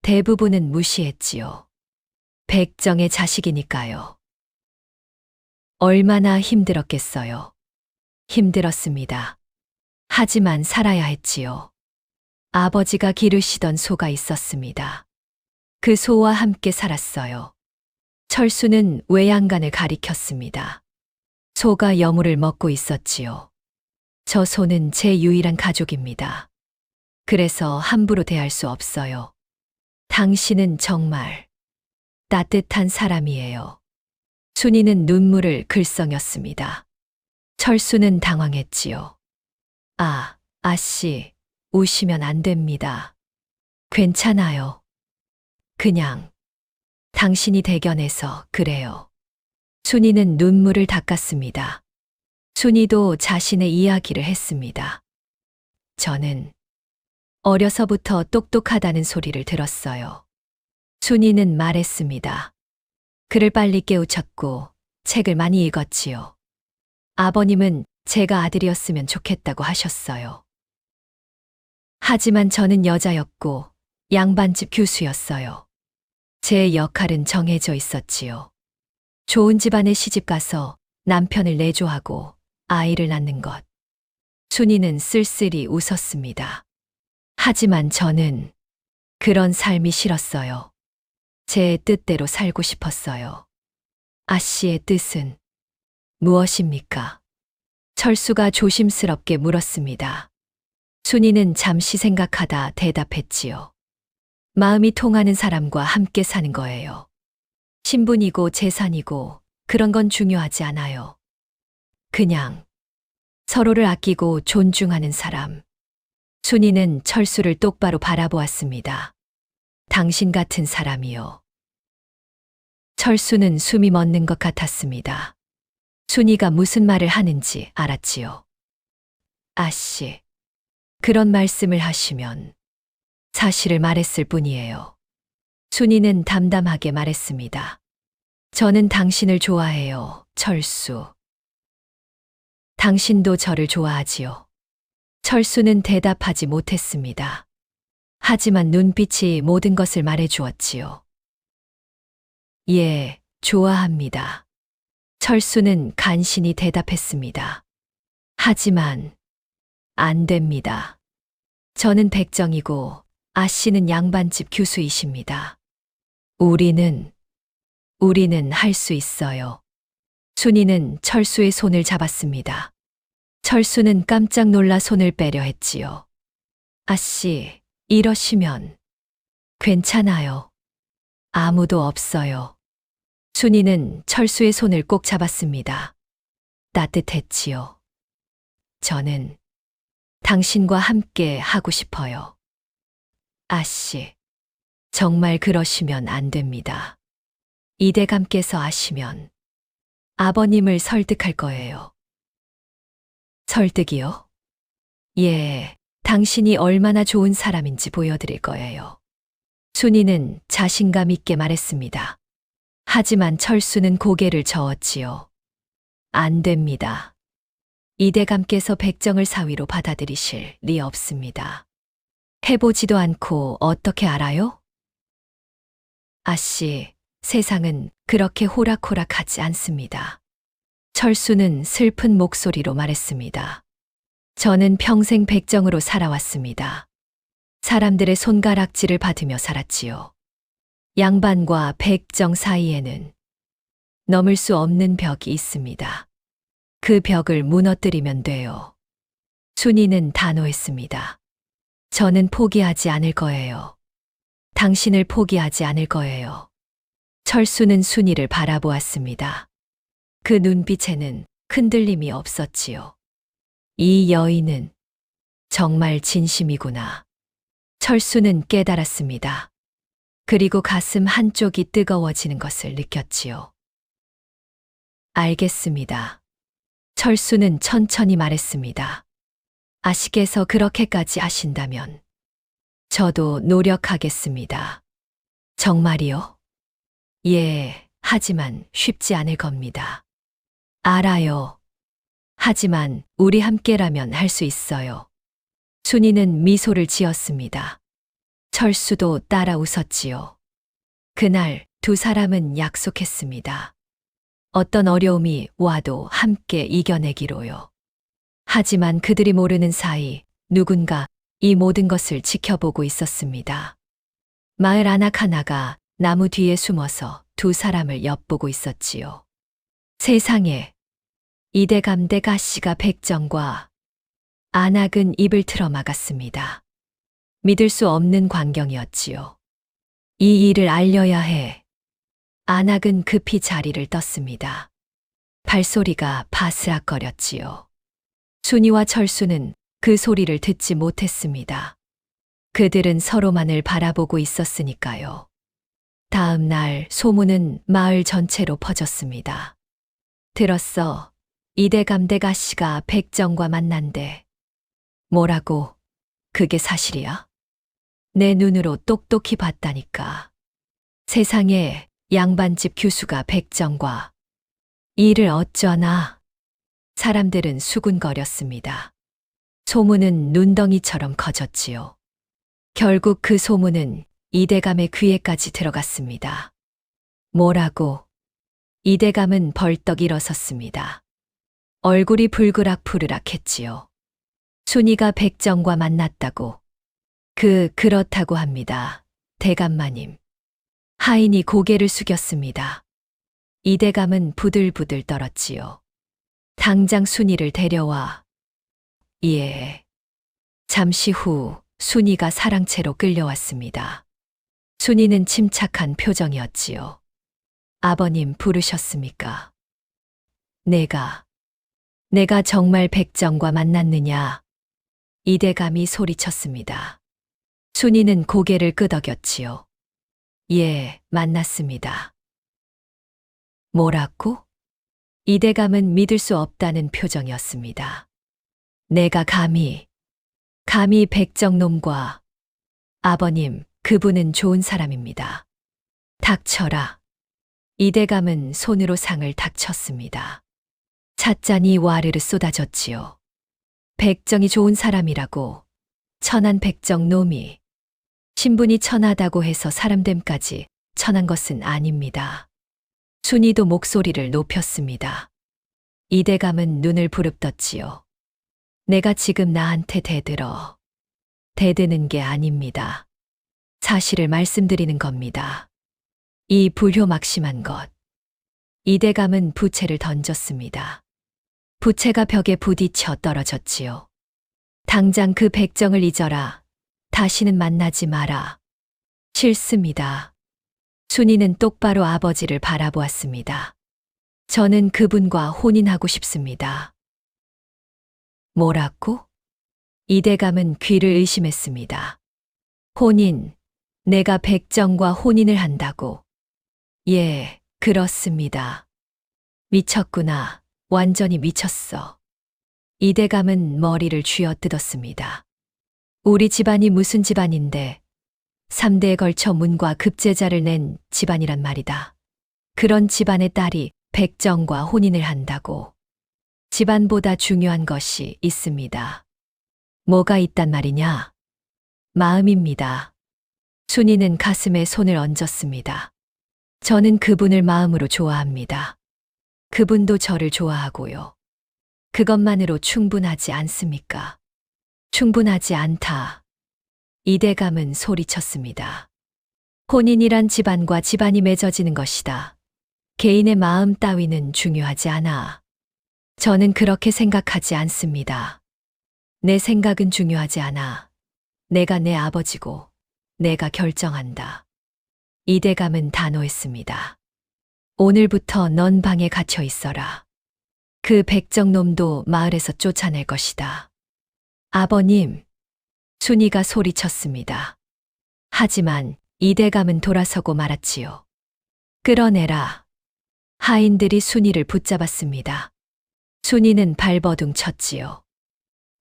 대부분은 무시했지요. 백정의 자식이니까요. 얼마나 힘들었겠어요. 힘들었습니다. 하지만 살아야 했지요. 아버지가 기르시던 소가 있었습니다. 그 소와 함께 살았어요. 철수는 외양간을 가리켰습니다. 소가 여물을 먹고 있었지요. 저 소는 제 유일한 가족입니다. 그래서 함부로 대할 수 없어요. 당신은 정말 따뜻한 사람이에요. 순이는 눈물을 글썽였습니다. 철수는 당황했지요. 아씨, 우시면 안 됩니다. 괜찮아요. 그냥 당신이 대견해서 그래요. 순이는 눈물을 닦았습니다. 순이도 자신의 이야기를 했습니다. 저는 어려서부터 똑똑하다는 소리를 들었어요. 순이는 말했습니다. 글을 빨리 깨우쳤고 책을 많이 읽었지요. 아버님은 제가 아들이었으면 좋겠다고 하셨어요. 하지만 저는 여자였고 양반집 교수였어요. 제 역할은 정해져 있었지요. 좋은 집안에 시집가서 남편을 내조하고 아이를 낳는 것. 순이는 쓸쓸히 웃었습니다. 하지만 저는 그런 삶이 싫었어요. 제 뜻대로 살고 싶었어요. 아씨의 뜻은 무엇입니까? 철수가 조심스럽게 물었습니다. 순이는 잠시 생각하다 대답했지요. 마음이 통하는 사람과 함께 사는 거예요. 신분이고 재산이고 그런 건 중요하지 않아요. 그냥 서로를 아끼고 존중하는 사람. 순이는 철수를 똑바로 바라보았습니다. 당신 같은 사람이요. 철수는 숨이 멎는 것 같았습니다. 순이가 무슨 말을 하는지 알았지요. 아씨, 그런 말씀을 하시면 사실을 말했을 뿐이에요. 순이는 담담하게 말했습니다. 저는 당신을 좋아해요, 철수. 당신도 저를 좋아하지요. 철수는 대답하지 못했습니다. 하지만 눈빛이 모든 것을 말해주었지요. 예, 좋아합니다. 철수는 간신히 대답했습니다. 하지만 안 됩니다. 저는 백정이고 아씨는 양반집 교수이십니다. 우리는 할 수 있어요. 순이는 철수의 손을 잡았습니다. 철수는 깜짝 놀라 손을 빼려 했지요. 아씨, 이러시면 괜찮아요. 아무도 없어요. 순이는 철수의 손을 꼭 잡았습니다. 따뜻했지요. 저는 당신과 함께 하고 싶어요. 아씨, 정말 그러시면 안 됩니다. 이대감께서 아시면 아버님을 설득할 거예요. 설득이요? 예, 당신이 얼마나 좋은 사람인지 보여드릴 거예요. 순이는 자신감 있게 말했습니다. 하지만 철수는 고개를 저었지요. 안 됩니다. 이대감께서 백정을 사위로 받아들이실 리 없습니다. 해보지도 않고 어떻게 알아요? 아씨, 세상은 그렇게 호락호락하지 않습니다. 철수는 슬픈 목소리로 말했습니다. 저는 평생 백정으로 살아왔습니다. 사람들의 손가락질을 받으며 살았지요. 양반과 백정 사이에는 넘을 수 없는 벽이 있습니다. 그 벽을 무너뜨리면 돼요. 순이는 단호했습니다. 저는 포기하지 않을 거예요. 당신을 포기하지 않을 거예요. 철수는 순이를 바라보았습니다. 그 눈빛에는 흔들림이 없었지요. 이 여인은 정말 진심이구나. 철수는 깨달았습니다. 그리고 가슴 한쪽이 뜨거워지는 것을 느꼈지요. 알겠습니다. 철수는 천천히 말했습니다. 아씨께서 그렇게까지 하신다면 저도 노력하겠습니다. 정말이요? 예, 하지만 쉽지 않을 겁니다. 알아요. 하지만 우리 함께라면 할 수 있어요. 순이는 미소를 지었습니다. 철수도 따라 웃었지요. 그날 두 사람은 약속했습니다. 어떤 어려움이 와도 함께 이겨내기로요. 하지만 그들이 모르는 사이 누군가 이 모든 것을 지켜보고 있었습니다. 마을 아낙하나가 나무 뒤에 숨어서 두 사람을 엿보고 있었지요. 세상에, 이대감댁 아씨가 백정과 안악은 입을 틀어 막았습니다. 믿을 수 없는 광경이었지요. 이 일을 알려야 해. 안악은 급히 자리를 떴습니다. 발소리가 바스락거렸지요. 순이와 철수는 그 소리를 듣지 못했습니다. 그들은 서로만을 바라보고 있었으니까요. 다음 날 소문은 마을 전체로 퍼졌습니다. 들었어. 이대감댁 아씨가 백정과 만난대. 뭐라고? 그게 사실이야? 내 눈으로 똑똑히 봤다니까. 세상에, 양반집 교수가 백정과 일을 어쩌나. 사람들은 수군거렸습니다. 소문은 눈덩이처럼 커졌지요. 결국 그 소문은 이대감의 귀에까지 들어갔습니다. 뭐라고? 이대감은 벌떡 일어섰습니다. 얼굴이 불그락푸르락 했지요. 순이가 백정과 만났다고. 그렇다고 합니다. 대감마님. 하인이 고개를 숙였습니다. 이대감은 부들부들 떨었지요. 당장 순이를 데려와. 예. 잠시 후 순이가 사랑채로 끌려왔습니다. 순이는 침착한 표정이었지요. 아버님 부르셨습니까? 내가 정말 백정과 만났느냐? 이대감이 소리쳤습니다. 순이는 고개를 끄덕였지요. 예, 만났습니다. 뭐라고? 이대감은 믿을 수 없다는 표정이었습니다. 내가 감히 백정놈과 아버님, 그분은 좋은 사람입니다. 닥쳐라. 이대감은 손으로 상을 탁 쳤습니다. 찻잔이 와르르 쏟아졌지요. 백정이 좋은 사람이라고 천한 백정놈이 신분이 천하다고 해서 사람됨까지 천한 것은 아닙니다. 순이도 목소리를 높였습니다. 이대감은 눈을 부릅떴지요. 내가 지금 나한테 대드는 게 아닙니다. 사실을 말씀드리는 겁니다. 이 불효막심한 것. 이대감은 부채를 던졌습니다. 부채가 벽에 부딪혀 떨어졌지요. 당장 그 백정을 잊어라. 다시는 만나지 마라. 싫습니다. 순이는 똑바로 아버지를 바라보았습니다. 저는 그분과 혼인하고 싶습니다. 뭐라고? 이대감은 귀를 의심했습니다. 혼인, 내가 백정과 혼인을 한다고. 예, 그렇습니다. 미쳤구나. 완전히 미쳤어. 이대감은 머리를 쥐어뜯었습니다. 우리 집안이 무슨 집안인데 3대에 걸쳐 문과 급제자를 낸 집안이란 말이다. 그런 집안의 딸이 백정과 혼인을 한다고. 집안보다 중요한 것이 있습니다. 뭐가 있단 말이냐? 마음입니다. 순이는 가슴에 손을 얹었습니다. 저는 그분을 마음으로 좋아합니다. 그분도 저를 좋아하고요. 그것만으로 충분하지 않습니까? 충분하지 않다. 이대감은 소리쳤습니다. 혼인이란 집안과 집안이 맺어지는 것이다. 개인의 마음 따위는 중요하지 않아. 저는 그렇게 생각하지 않습니다. 내 생각은 중요하지 않아. 내가 내 아버지고 내가 결정한다. 이대감은 단호했습니다. 오늘부터 넌 방에 갇혀 있어라. 그 백정놈도 마을에서 쫓아낼 것이다. 아버님, 순이가 소리쳤습니다. 하지만 이대감은 돌아서고 말았지요. 끌어내라. 하인들이 순이를 붙잡았습니다. 순이는 발버둥 쳤지요.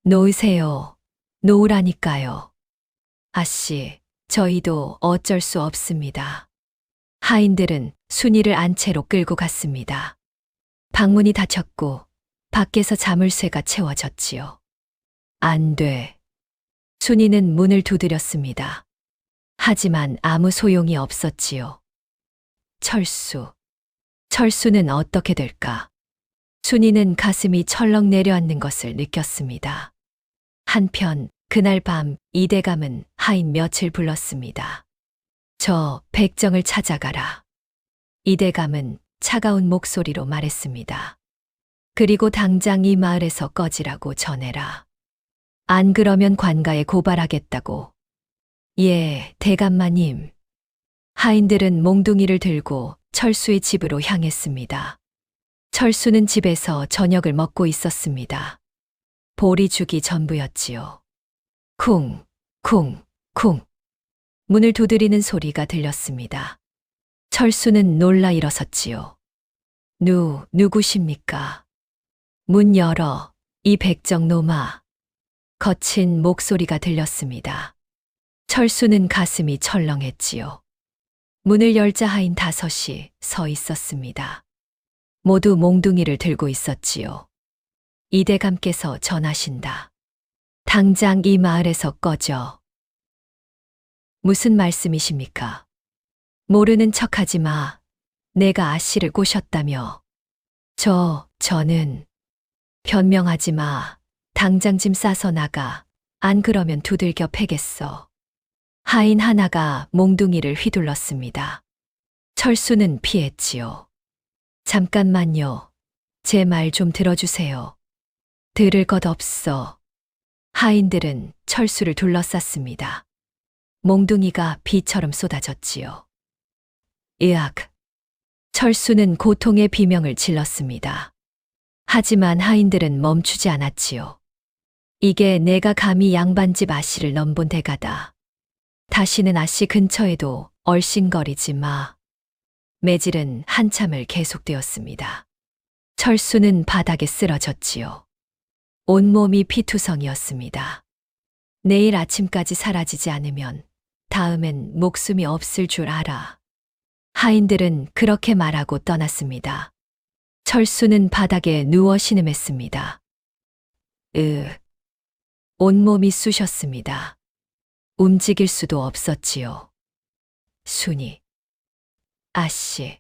놓으세요. 놓으라니까요. 아씨, 저희도 어쩔 수 없습니다. 하인들은 순이를 안채로 끌고 갔습니다. 방문이 닫혔고 밖에서 자물쇠가 채워졌지요. 안 돼. 순이는 문을 두드렸습니다. 하지만 아무 소용이 없었지요. 철수는 어떻게 될까? 순이는 가슴이 철렁 내려앉는 것을 느꼈습니다. 한편 그날 밤 이대감은 하인 몇을 불렀습니다. 저 백정을 찾아가라. 이대감은 차가운 목소리로 말했습니다. 그리고 당장 이 마을에서 꺼지라고 전해라. 안 그러면 관가에 고발하겠다고. 예, 대감마님. 하인들은 몽둥이를 들고 철수의 집으로 향했습니다. 철수는 집에서 저녁을 먹고 있었습니다. 보리죽이 전부였지요. 쿵, 쿵, 쿵. 문을 두드리는 소리가 들렸습니다. 철수는 놀라 일어섰지요. 누구십니까? 문 열어, 이 백정놈아. 거친 목소리가 들렸습니다. 철수는 가슴이 철렁했지요. 문을 열자 하인 5이 서 있었습니다. 모두 몽둥이를 들고 있었지요. 이대감께서 전하신다. 당장 이 마을에서 꺼져. 무슨 말씀이십니까? 모르는 척하지 마. 내가 아씨를 꼬셨다며. 저는. 변명하지 마. 당장 짐 싸서 나가. 안 그러면 두들겨 패겠어. 하인 하나가 몽둥이를 휘둘렀습니다. 철수는 피했지요. 잠깐만요. 제 말 좀 들어주세요. 들을 것 없어. 하인들은 철수를 둘러쌌습니다. 몽둥이가 비처럼 쏟아졌지요. 으악. 철수는 고통의 비명을 질렀습니다. 하지만 하인들은 멈추지 않았지요. 이게 내가 감히 양반집 아씨를 넘본 대가다. 다시는 아씨 근처에도 얼씬거리지 마. 매질은 한참을 계속되었습니다. 철수는 바닥에 쓰러졌지요. 온몸이 피투성이었습니다. 내일 아침까지 사라지지 않으면 다음엔 목숨이 없을 줄 알아. 하인들은 그렇게 말하고 떠났습니다. 철수는 바닥에 누워 신음했습니다. 온몸이 쑤셨습니다. 움직일 수도 없었지요. 순이. 아씨.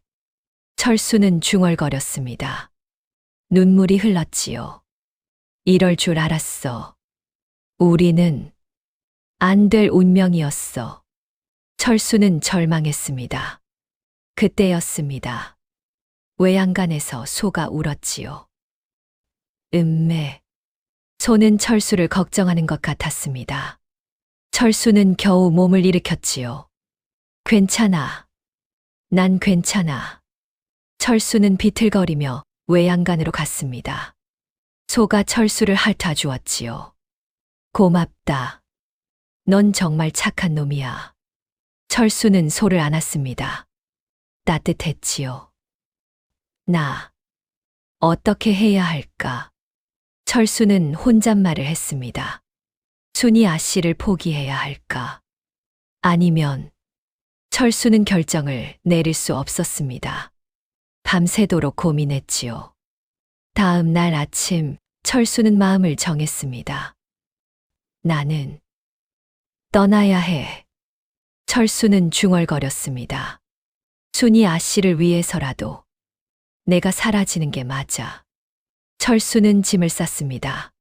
철수는 중얼거렸습니다. 눈물이 흘렀지요. 이럴 줄 알았어. 우리는 안 될 운명이었어. 철수는 절망했습니다. 그때였습니다. 외양간에서 소가 울었지요. 소는 철수를 걱정하는 것 같았습니다. 철수는 겨우 몸을 일으켰지요. 괜찮아. 난 괜찮아. 철수는 비틀거리며 외양간으로 갔습니다. 소가 철수를 핥아 주었지요. 고맙다. 넌 정말 착한 놈이야. 철수는 소를 안았습니다. 따뜻했지요. 나 어떻게 해야 할까? 철수는 혼잣말을 했습니다. 순이 아씨를 포기해야 할까? 아니면 철수는 결정을 내릴 수 없었습니다. 밤새도록 고민했지요. 다음 날 아침 철수는 마음을 정했습니다. 나는 떠나야 해. 철수는 중얼거렸습니다. 순이 아씨를 위해서라도 내가 사라지는 게 맞아. 철수는 짐을 쌌습니다.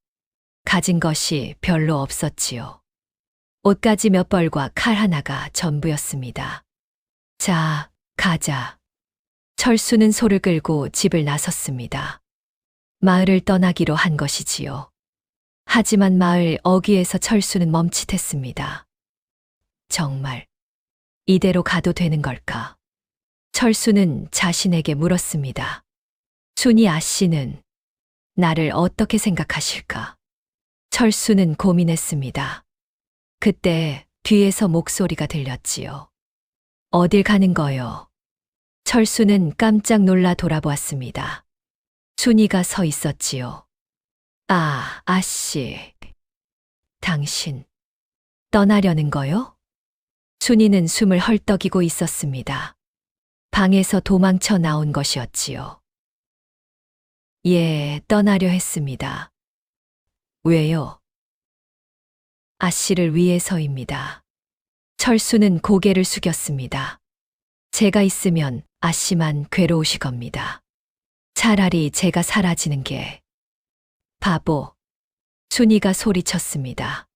가진 것이 별로 없었지요. 옷가지 몇 벌과 칼 하나가 전부였습니다. 자, 가자. 철수는 소를 끌고 집을 나섰습니다. 마을을 떠나기로 한 것이지요. 하지만 마을 어귀에서 철수는 멈칫했습니다. 정말 이대로 가도 되는 걸까? 철수는 자신에게 물었습니다. 순이 아씨는 나를 어떻게 생각하실까? 철수는 고민했습니다. 그때 뒤에서 목소리가 들렸지요. 어딜 가는 거요? 철수는 깜짝 놀라 돌아보았습니다. 순이가 서 있었지요. 아, 아씨. 당신 떠나려는 거요? 순이는 숨을 헐떡이고 있었습니다. 방에서 도망쳐 나온 것이었지요. 예, 떠나려 했습니다. 왜요? 아씨를 위해서입니다. 철수는 고개를 숙였습니다. 제가 있으면 아씨만 괴로우실 겁니다. 차라리 제가 사라지는 게. 바보. 순이가 소리쳤습니다.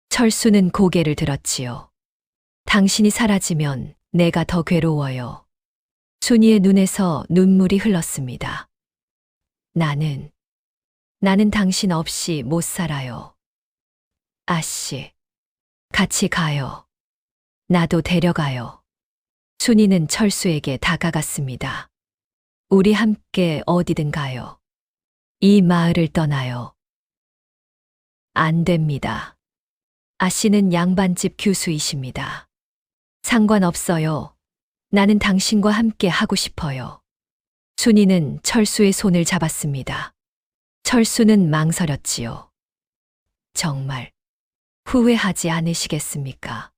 철수는 고개를 들었지요. 당신이 사라지면 내가 더 괴로워요. 순이의 눈에서 눈물이 흘렀습니다. 나는 당신 없이 못 살아요. 아씨, 같이 가요. 나도 데려가요. 순이는 철수에게 다가갔습니다. 우리 함께 어디든 가요. 이 마을을 떠나요. 안 됩니다. 아씨는 양반집 교수이십니다. 상관없어요. 나는 당신과 함께 하고 싶어요. 순이는 철수의 손을 잡았습니다. 철수는 망설였지요. 정말 후회하지 않으시겠습니까?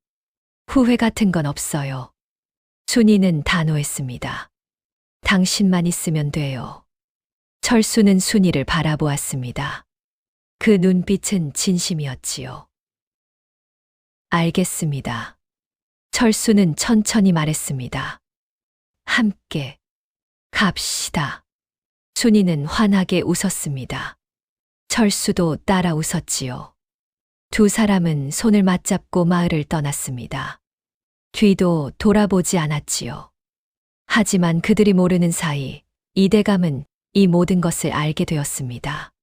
후회 같은 건 없어요. 순이는 단호했습니다. 당신만 있으면 돼요. 철수는 순이를 바라보았습니다. 그 눈빛은 진심이었지요. 알겠습니다. 철수는 천천히 말했습니다. 함께 갑시다. 순이는 환하게 웃었습니다. 철수도 따라 웃었지요. 두 사람은 손을 맞잡고 마을을 떠났습니다. 뒤도 돌아보지 않았지요. 하지만 그들이 모르는 사이 이대감은 이 모든 것을 알게 되었습니다.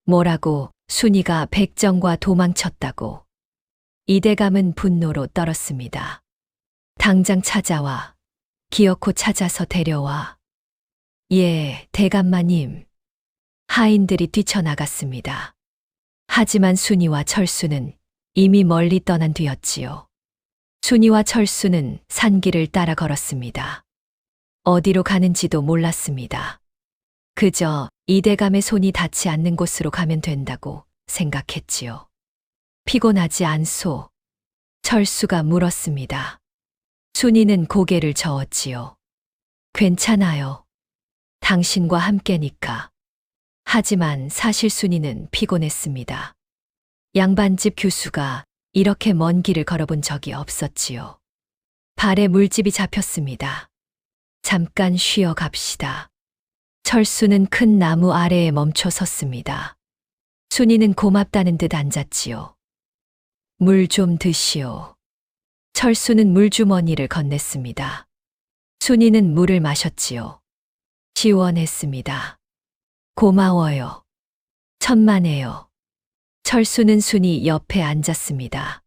뭐라고? 순이가 백정과 도망쳤다고. 이대감은 분노로 떨었습니다. 당장 찾아와. 기어코 찾아서 데려와. 예, 대감마님. 하인들이 뛰쳐나갔습니다. 하지만 순이와 철수는 이미 멀리 떠난 뒤였지요. 순이와 철수는 산길을 따라 걸었습니다. 어디로 가는지도 몰랐습니다. 그저 이대감의 손이 닿지 않는 곳으로 가면 된다고 생각했지요. 피곤하지 않소? 철수가 물었습니다. 순이는 고개를 저었지요. 괜찮아요. 당신과 함께니까. 하지만 사실 순이는 피곤했습니다. 양반집 교수가 이렇게 먼 길을 걸어본 적이 없었지요. 발에 물집이 잡혔습니다. 잠깐 쉬어 갑시다. 철수는 큰 나무 아래에 멈춰 섰습니다. 순이는 고맙다는 듯 앉았지요. 물 좀 드시오. 철수는 물주머니를 건넸습니다. 순이는 물을 마셨지요. 시원했습니다. 고마워요. 천만에요. 철수는 순이 옆에 앉았습니다.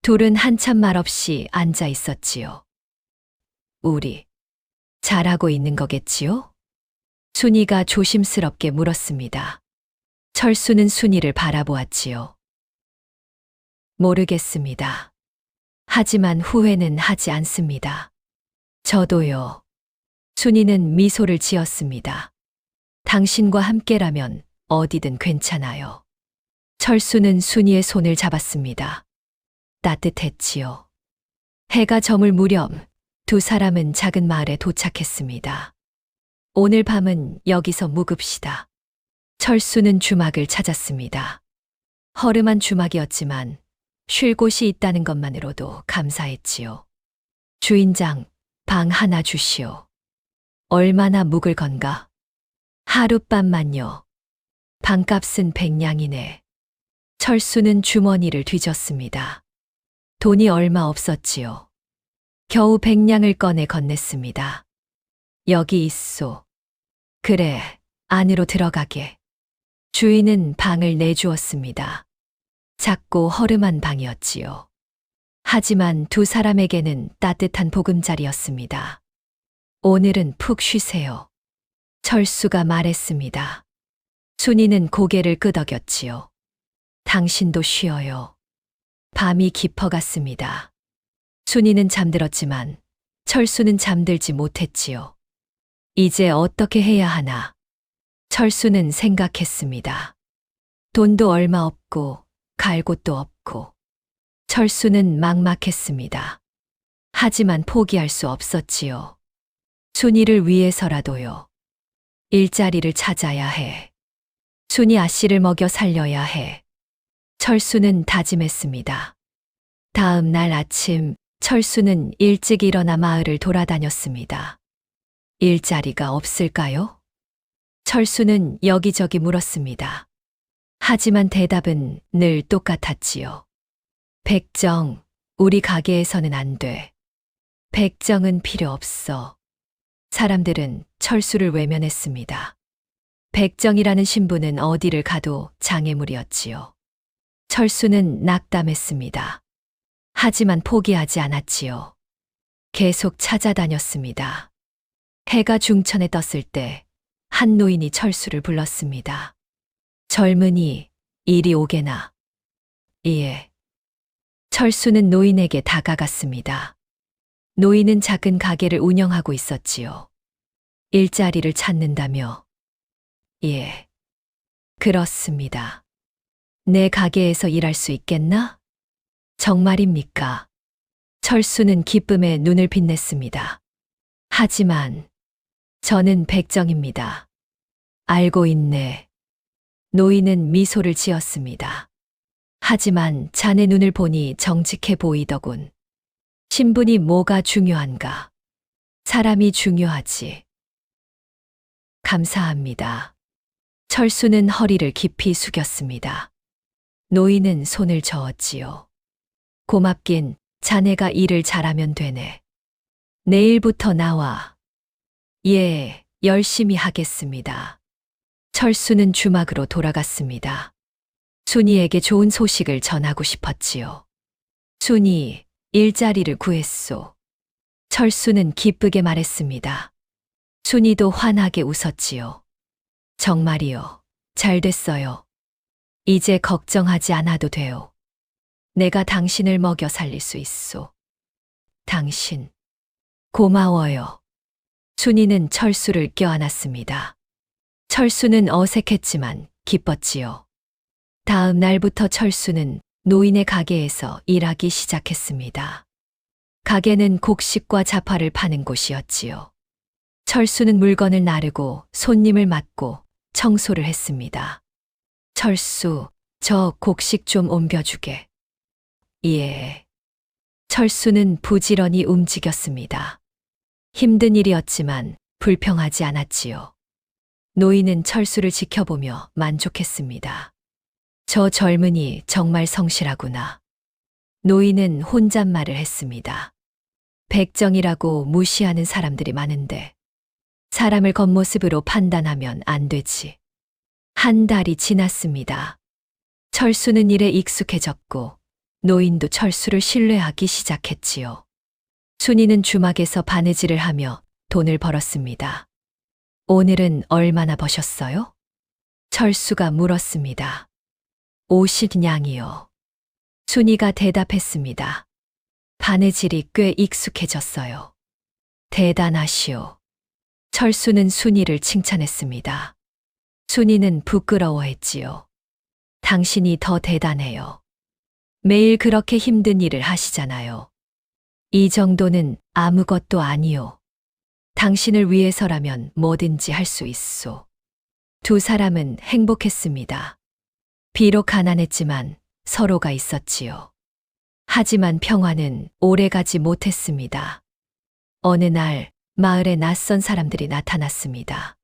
둘은 한참 말없이 앉아 있었지요. 우리 잘하고 있는 거겠지요? 순이가 조심스럽게 물었습니다. 철수는 순이를 바라보았지요. 모르겠습니다. 하지만 후회는 하지 않습니다. 저도요. 순이는 미소를 지었습니다. 당신과 함께라면 어디든 괜찮아요. 철수는 순이의 손을 잡았습니다. 따뜻했지요. 해가 저물 무렵 두 사람은 작은 마을에 도착했습니다. 오늘 밤은 여기서 묵읍시다. 철수는 주막을 찾았습니다. 허름한 주막이었지만 쉴 곳이 있다는 것만으로도 감사했지요. 주인장, 방 하나 주시오. 얼마나 묵을 건가? 하룻밤만요. 방값은 100냥이네. 철수는 주머니를 뒤졌습니다. 돈이 얼마 없었지요. 겨우 100냥을 꺼내 건넸습니다. 여기 있소. 그래, 안으로 들어가게. 주인은 방을 내주었습니다. 작고 허름한 방이었지요. 하지만 두 사람에게는 따뜻한 보금자리였습니다. 오늘은 푹 쉬세요. 철수가 말했습니다. 순이는 고개를 끄덕였지요. 당신도 쉬어요. 밤이 깊어갔습니다. 순이는 잠들었지만 철수는 잠들지 못했지요. 이제 어떻게 해야 하나? 철수는 생각했습니다. 돈도 얼마 없고 갈 곳도 없고 철수는 막막했습니다. 하지만 포기할 수 없었지요. 순이를 위해서라도요. 일자리를 찾아야 해. 순이 아씨를 먹여 살려야 해. 철수는 다짐했습니다. 다음 날 아침 철수는 일찍 일어나 마을을 돌아다녔습니다. 일자리가 없을까요? 철수는 여기저기 물었습니다. 하지만 대답은 늘 똑같았지요. 백정, 우리 가게에서는 안 돼. 백정은 필요 없어. 사람들은 철수를 외면했습니다. 백정이라는 신부는 어디를 가도 장애물이었지요. 철수는 낙담했습니다. 하지만 포기하지 않았지요. 계속 찾아다녔습니다. 해가 중천에 떴을 때 한 노인이 철수를 불렀습니다. 젊은이, 이리 오게나. 예. 철수는 노인에게 다가갔습니다. 노인은 작은 가게를 운영하고 있었지요. 일자리를 찾는다며. 예. 그렇습니다. 내 가게에서 일할 수 있겠나? 정말입니까? 철수는 기쁨에 눈을 빛냈습니다. 하지만 저는 백정입니다. 알고 있네. 노인은 미소를 지었습니다. 하지만 자네 눈을 보니 정직해 보이더군. 신분이 뭐가 중요한가? 사람이 중요하지. 감사합니다. 철수는 허리를 깊이 숙였습니다. 노인은 손을 저었지요. 고맙긴 자네가 일을 잘하면 되네. 내일부터 나와. 예, 열심히 하겠습니다. 철수는 주막으로 돌아갔습니다. 순이에게 좋은 소식을 전하고 싶었지요. 순이, 일자리를 구했소. 철수는 기쁘게 말했습니다. 순이도 환하게 웃었지요. 정말이요. 잘 됐어요. 이제 걱정하지 않아도 돼요. 내가 당신을 먹여 살릴 수 있소. 당신. 고마워요. 순이는 철수를 껴안았습니다. 철수는 어색했지만 기뻤지요. 다음 날부터 철수는 노인의 가게에서 일하기 시작했습니다. 가게는 곡식과 잡화를 파는 곳이었지요. 철수는 물건을 나르고 손님을 맡고 청소를 했습니다. 철수, 저 곡식 좀 옮겨주게. 예. 철수는 부지런히 움직였습니다. 힘든 일이었지만 불평하지 않았지요. 노인은 철수를 지켜보며 만족했습니다. 저 젊은이 정말 성실하구나. 노인은 혼잣말을 했습니다. 백정이라고 무시하는 사람들이 많은데 사람을 겉모습으로 판단하면 안 되지. 한 달이 지났습니다. 철수는 일에 익숙해졌고 노인도 철수를 신뢰하기 시작했지요. 순이는 주막에서 바느질을 하며 돈을 벌었습니다. 오늘은 얼마나 버셨어요? 철수가 물었습니다. 50냥이요. 순이가 대답했습니다. 바느질이 꽤 익숙해졌어요. 대단하시오. 철수는 순이를 칭찬했습니다. 순이는 부끄러워했지요. 당신이 더 대단해요. 매일 그렇게 힘든 일을 하시잖아요. 이 정도는 아무것도 아니요. 당신을 위해서라면 뭐든지 할 수 있소. 두 사람은 행복했습니다. 비록 가난했지만 서로가 있었지요. 하지만 평화는 오래가지 못했습니다. 어느 날 마을에 낯선 사람들이 나타났습니다.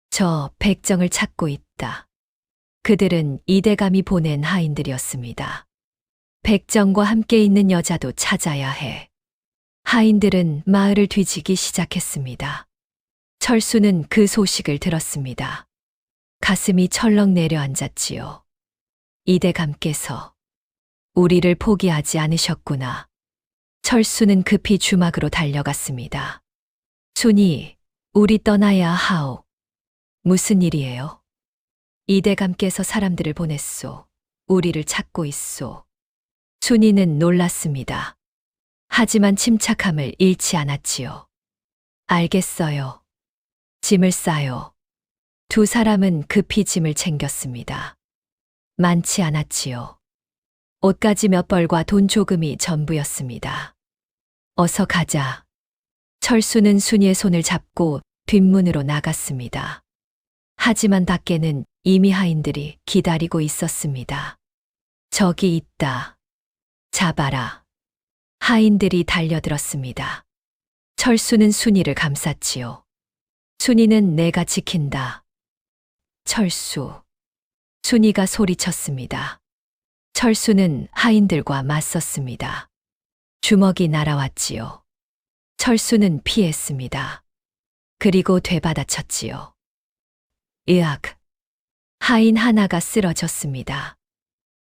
저 백정을 찾고 있다. 그들은 이대감이 보낸 하인들이었습니다. 백정과 함께 있는 여자도 찾아야 해. 하인들은 마을을 뒤지기 시작했습니다. 철수는 그 소식을 들었습니다. 가슴이 철렁 내려앉았지요. 이대감께서 우리를 포기하지 않으셨구나. 철수는 급히 주막으로 달려갔습니다. 순이, 우리 떠나야 하오. 무슨 일이에요? 이대감께서 사람들을 보냈소. 우리를 찾고 있소. 순이는 놀랐습니다. 하지만 침착함을 잃지 않았지요. 알겠어요. 짐을 싸요. 두 사람은 급히 짐을 챙겼습니다. 많지 않았지요. 옷가지 몇 벌과 돈 조금이 전부였습니다. 어서 가자. 철수는 순이의 손을 잡고 뒷문으로 나갔습니다. 하지만 밖에는 이미 하인들이 기다리고 있었습니다. 저기 있다. 잡아라. 하인들이 달려들었습니다. 철수는 순이를 감쌌지요. 순이는 내가 지킨다. 철수. 순이가 소리쳤습니다. 철수는 하인들과 맞섰습니다. 주먹이 날아왔지요. 철수는 피했습니다. 그리고 되받아쳤지요. 으악. 하인 하나가 쓰러졌습니다.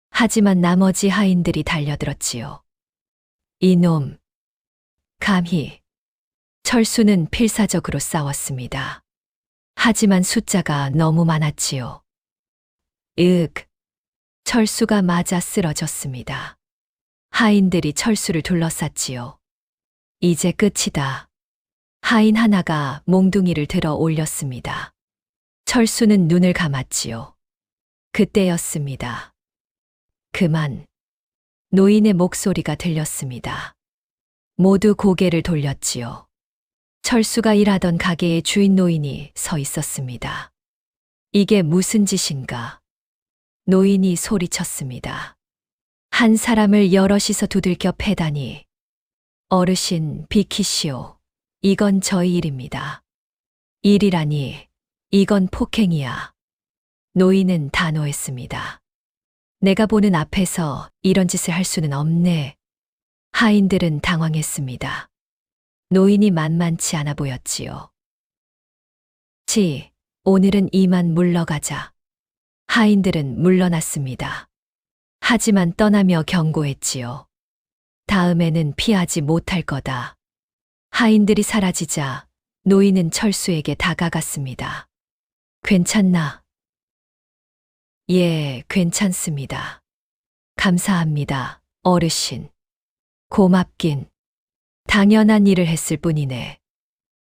하지만 나머지 하인들이 달려들었지요. 이놈. 감히. 철수는 필사적으로 싸웠습니다. 하지만 숫자가 너무 많았지요. 으윽. 철수가 맞아 쓰러졌습니다. 하인들이 철수를 둘러쌌지요. 이제 끝이다. 하인 하나가 몽둥이를 들어 올렸습니다. 철수는 눈을 감았지요. 그때였습니다. 그만. 노인의 목소리가 들렸습니다. 모두 고개를 돌렸지요. 철수가 일하던 가게의 주인 노인이 서 있었습니다. 이게 무슨 짓인가? 노인이 소리쳤습니다. 한 사람을 여럿이서 두들겨 패다니. 어르신 비키시오. 이건 저희 일입니다. 일이라니. 이건 폭행이야. 노인은 단호했습니다. 내가 보는 앞에서 이런 짓을 할 수는 없네. 하인들은 당황했습니다. 노인이 만만치 않아 보였지요. 오늘은 이만 물러가자. 하인들은 물러났습니다. 하지만 떠나며 경고했지요. 다음에는 피하지 못할 거다. 하인들이 사라지자 노인은 철수에게 다가갔습니다. 괜찮나? 예, 괜찮습니다. 감사합니다, 어르신. 고맙긴. 당연한 일을 했을 뿐이네.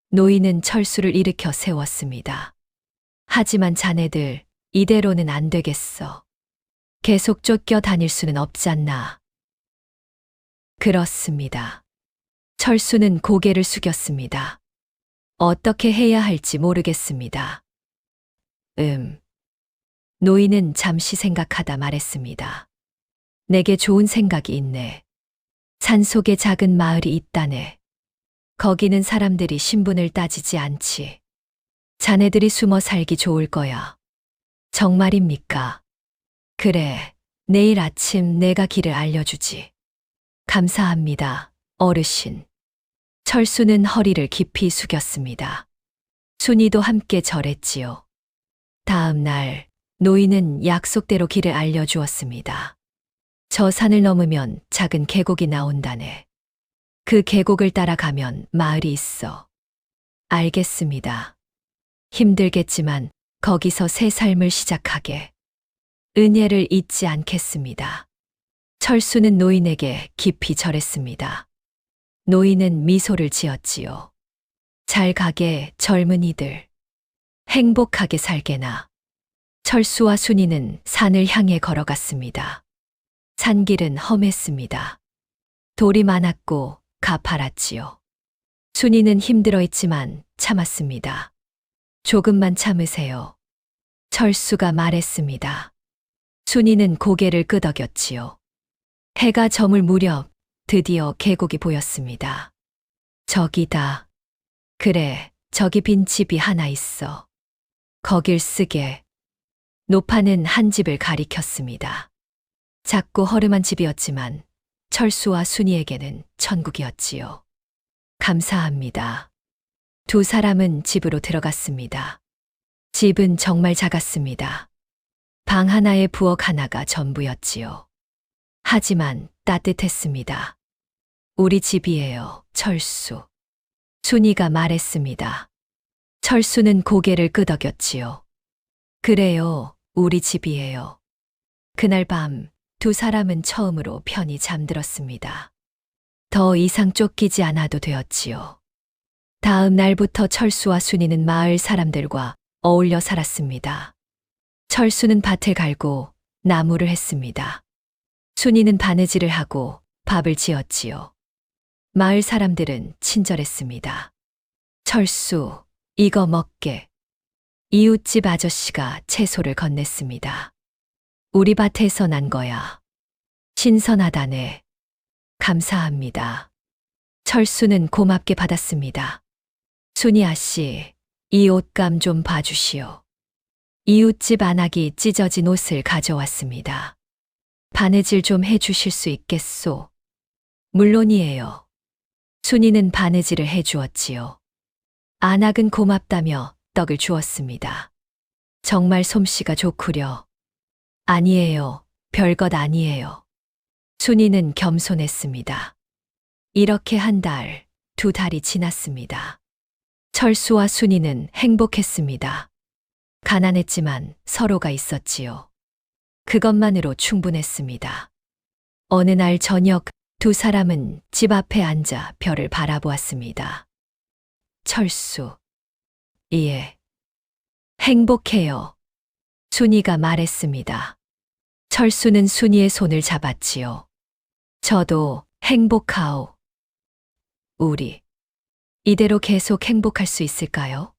노인은 철수를 일으켜 세웠습니다. 하지만 자네들, 이대로는 안 되겠어. 계속 쫓겨 다닐 수는 없잖나. 그렇습니다. 철수는 고개를 숙였습니다. 어떻게 해야 할지 모르겠습니다. 노인은 잠시 생각하다 말했습니다. 내게 좋은 생각이 있네. 산속에 작은 마을이 있다네. 거기는 사람들이 신분을 따지지 않지. 자네들이 숨어 살기 좋을 거야. 정말입니까? 그래, 내일 아침 내가 길을 알려주지. 감사합니다, 어르신. 철수는 허리를 깊이 숙였습니다. 순이도 함께 절했지요. 다음 날, 노인은 약속대로 길을 알려주었습니다. 저 산을 넘으면 작은 계곡이 나온다네. 그 계곡을 따라가면 마을이 있어. 알겠습니다. 힘들겠지만 거기서 새 삶을 시작하게. 은혜를 잊지 않겠습니다. 철수는 노인에게 깊이 절했습니다. 노인은 미소를 지었지요. 잘 가게 젊은이들. 행복하게 살게나. 철수와 순이는 산을 향해 걸어갔습니다. 산길은 험했습니다. 돌이 많았고 가파랐지요. 순이는 힘들어 했지만 참았습니다. 조금만 참으세요. 철수가 말했습니다. 순이는 고개를 끄덕였지요. 해가 저물 무렵 드디어 계곡이 보였습니다. 저기다. 그래, 저기 빈 집이 하나 있어. 거길 쓰게. 노파는 한 집을 가리켰습니다. 작고 허름한 집이었지만 철수와 순이에게는 천국이었지요. 감사합니다. 두 사람은 집으로 들어갔습니다. 집은 정말 작았습니다. 방 하나에 부엌 하나가 전부였지요. 하지만 따뜻했습니다. 우리 집이에요, 철수. 순이가 말했습니다. 철수는 고개를 끄덕였지요. 그래요, 우리 집이에요. 그날 밤 두 사람은 처음으로 편히 잠들었습니다. 더 이상 쫓기지 않아도 되었지요. 다음 날부터 철수와 순이는 마을 사람들과 어울려 살았습니다. 철수는 밭을 갈고 나무를 했습니다. 순이는 바느질을 하고 밥을 지었지요. 마을 사람들은 친절했습니다. 철수, 이거 먹게. 이웃집 아저씨가 채소를 건넸습니다. 우리 밭에서 난 거야. 신선하다네. 감사합니다. 철수는 고맙게 받았습니다. 순이 아씨, 이 옷감 좀 봐주시오. 이웃집 안악이 찢어진 옷을 가져왔습니다. 바느질 좀 해주실 수 있겠소? 물론이에요. 순이는 바느질을 해주었지요. 안악은 고맙다며 떡을 주었습니다. 정말 솜씨가 좋구려. 아니에요. 별것 아니에요. 순이는 겸손했습니다. 이렇게 한 달, 두 달이 지났습니다. 철수와 순이는 행복했습니다. 가난했지만 서로가 있었지요. 그것만으로 충분했습니다. 어느 날 저녁 두 사람은 집 앞에 앉아 별을 바라보았습니다. 철수. 예. 행복해요. 순이가 말했습니다. 철수는 순이의 손을 잡았지요. 저도 행복하오. 우리 이대로 계속 행복할 수 있을까요?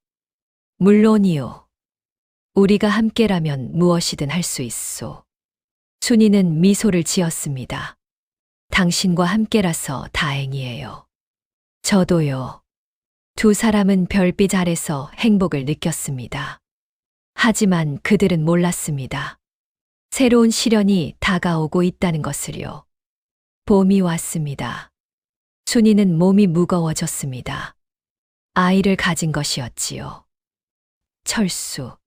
물론이요. 우리가 함께라면 무엇이든 할 수 있소. 순이는 미소를 지었습니다. 당신과 함께라서 다행이에요. 저도요. 두 사람은 별빛 아래서 행복을 느꼈습니다. 하지만 그들은 몰랐습니다. 새로운 시련이 다가오고 있다는 것을요. 봄이 왔습니다. 순이는 몸이 무거워졌습니다. 아이를 가진 것이었지요. 철수.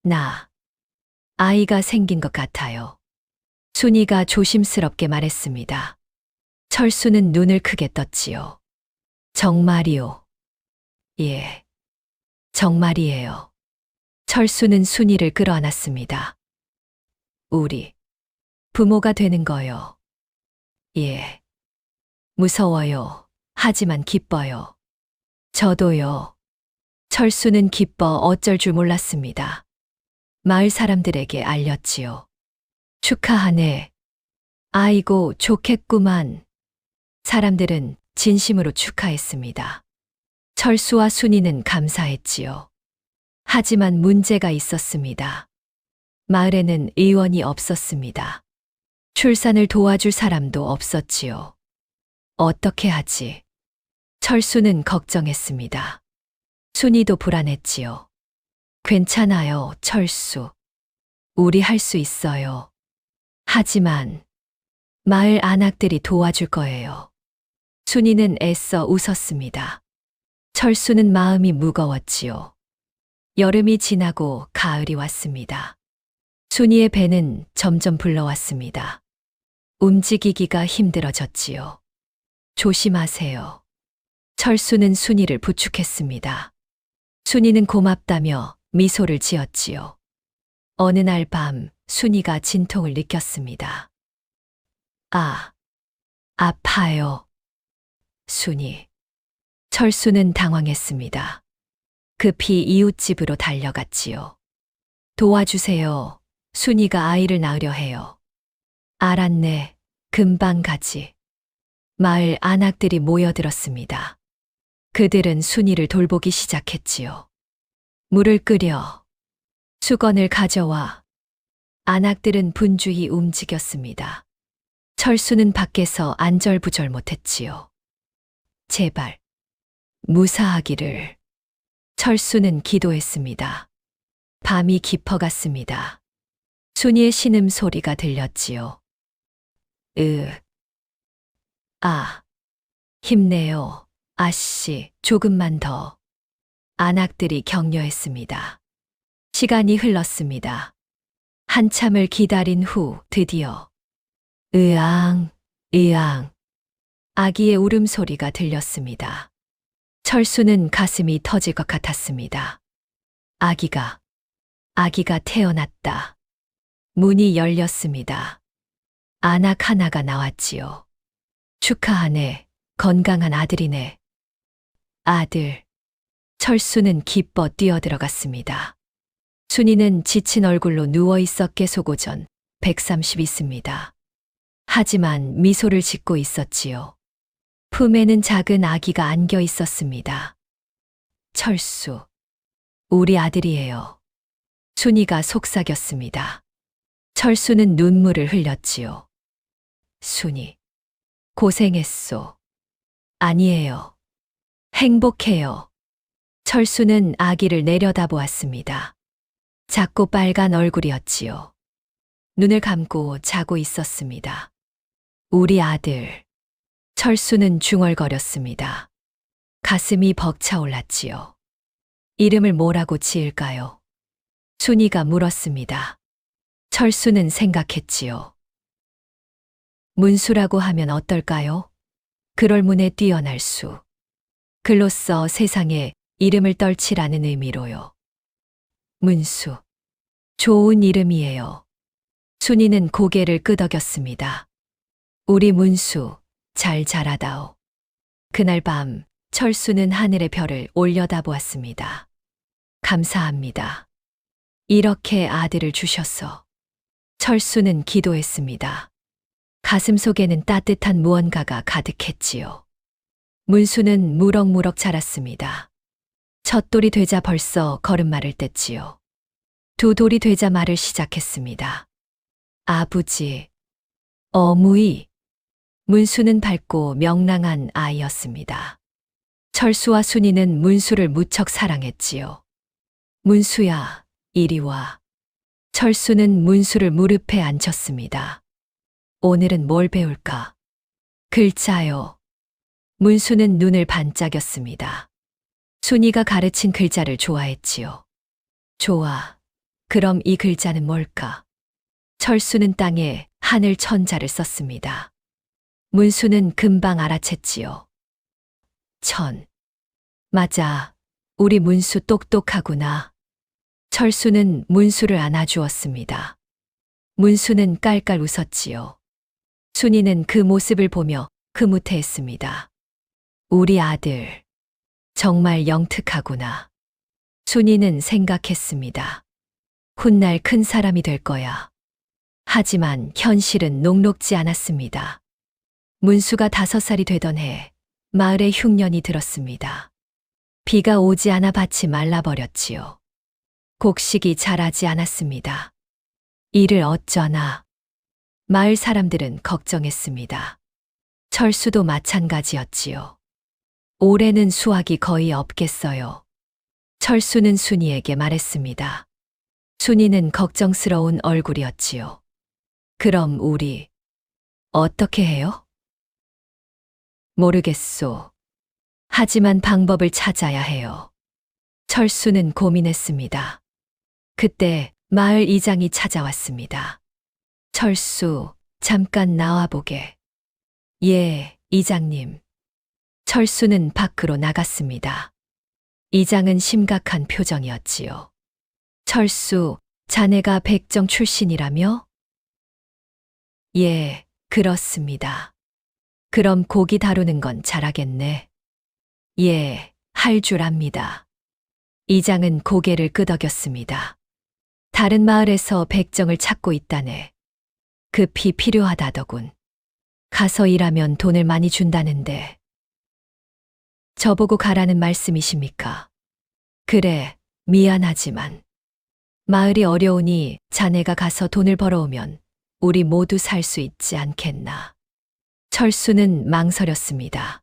나. 아이가 생긴 것 같아요. 순이가 조심스럽게 말했습니다. 철수는 눈을 크게 떴지요. 정말이요. 예. 정말이에요. 철수는 순이를 끌어안았습니다. 우리 부모가 되는 거요. 예. 무서워요. 하지만 기뻐요. 저도요. 철수는 기뻐 어쩔 줄 몰랐습니다. 마을 사람들에게 알렸지요. 축하하네. 아이고, 좋겠구만. 사람들은 진심으로 축하했습니다. 철수와 순이는 감사했지요. 하지만 문제가 있었습니다. 마을에는 의원이 없었습니다. 출산을 도와줄 사람도 없었지요. 어떻게 하지? 철수는 걱정했습니다. 순이도 불안했지요. 괜찮아요, 철수. 우리 할 수 있어요. 하지만 마을 안악들이 도와줄 거예요. 순이는 애써 웃었습니다. 철수는 마음이 무거웠지요. 여름이 지나고 가을이 왔습니다. 순이의 배는 점점 불러왔습니다. 움직이기가 힘들어졌지요. 조심하세요. 철수는 순이를 부축했습니다. 순이는 고맙다며 미소를 지었지요. 어느 날 밤 순이가 진통을 느꼈습니다. 아, 아파요. 순이. 철수는 당황했습니다. 급히 이웃집으로 달려갔지요. 도와주세요. 순이가 아이를 낳으려 해요. 알았네. 금방 가지. 마을 안악들이 모여들었습니다. 그들은 순이를 돌보기 시작했지요. 물을 끓여. 수건을 가져와. 안악들은 분주히 움직였습니다. 철수는 밖에서 안절부절 못했지요. 제발, 무사하기를. 철수는 기도했습니다. 밤이 깊어갔습니다. 순이의 신음소리가 들렸지요. 아, 힘내요. 아씨, 조금만 더. 안악들이 격려했습니다. 시간이 흘렀습니다. 한참을 기다린 후 드디어 으앙, 으앙. 아기의 울음소리가 들렸습니다. 철수는 가슴이 터질 것 같았습니다. 아기가 태어났다. 문이 열렸습니다. 안악 하나가 나왔지요. 축하하네. 건강한 아들이네. 아들. 철수는 기뻐 뛰어들어갔습니다. 순이는 지친 얼굴로 누워 있어 깨소고전 130 있습니다. 하지만 미소를 짓고 있었지요. 품에는 작은 아기가 안겨 있었습니다. 철수. 우리 아들이에요. 순이가 속삭였습니다. 철수는 눈물을 흘렸지요. 순이. 고생했소. 아니에요. 행복해요. 철수는 아기를 내려다보았습니다. 작고 빨간 얼굴이었지요. 눈을 감고 자고 있었습니다. 우리 아들. 철수는 중얼거렸습니다. 가슴이 벅차올랐지요. 이름을 뭐라고 지을까요? 순이가 물었습니다. 철수는 생각했지요. 문수라고 하면 어떨까요? 그럴 문에 뛰어날 수. 글로써 세상에 이름을 떨치라는 의미로요. 문수. 좋은 이름이에요. 순이는 고개를 끄덕였습니다. 우리 문수, 잘 자라다오. 그날 밤, 철수는 하늘의 별을 올려다보았습니다. 감사합니다. 이렇게 아들을 주셔서. 철수는 기도했습니다. 가슴 속에는 따뜻한 무언가가 가득했지요. 문수는 무럭무럭 자랐습니다. 첫 돌이 되자 벌써 걸음마를 뗐지요. 두 돌이 되자 말을 시작했습니다. 아버지, 어무이. 문수는 밝고 명랑한 아이였습니다. 철수와 순이는 문수를 무척 사랑했지요. 문수야, 이리 와. 철수는 문수를 무릎에 앉혔습니다. 오늘은 뭘 배울까? 글자요. 문수는 눈을 반짝였습니다. 순이가 가르친 글자를 좋아했지요. 좋아. 그럼 이 글자는 뭘까? 철수는 땅에 하늘 천자를 썼습니다. 문수는 금방 알아챘지요. 천. 맞아. 우리 문수 똑똑하구나. 철수는 문수를 안아주었습니다. 문수는 깔깔 웃었지요. 순이는 그 모습을 보며 흐뭇해했습니다. 우리 아들. 정말 영특하구나. 순이는 생각했습니다. 훗날 큰 사람이 될 거야. 하지만 현실은 녹록지 않았습니다. 문수가 5살이 되던 해 마을에 흉년이 들었습니다. 비가 오지 않아 밭이 말라버렸지요. 곡식이 자라지 않았습니다. 이를 어쩌나. 마을 사람들은 걱정했습니다. 철수도 마찬가지였지요. 올해는 수확이 거의 없겠어요. 철수는 순이에게 말했습니다. 순이는 걱정스러운 얼굴이었지요. 그럼 우리 어떻게 해요? 모르겠소. 하지만 방법을 찾아야 해요. 철수는 고민했습니다. 그때 마을 이장이 찾아왔습니다. 철수, 잠깐 나와보게. 예, 이장님. 철수는 밖으로 나갔습니다. 이장은 심각한 표정이었지요. 철수, 자네가 백정 출신이라며? 예, 그렇습니다. 그럼 고기 다루는 건 잘하겠네. 예, 할 줄 압니다. 이장은 고개를 끄덕였습니다. 다른 마을에서 백정을 찾고 있다네. 급히 필요하다더군. 가서 일하면 돈을 많이 준다는데. 저보고 가라는 말씀이십니까? 그래, 미안하지만. 마을이 어려우니 자네가 가서 돈을 벌어오면 우리 모두 살 수 있지 않겠나. 철수는 망설였습니다.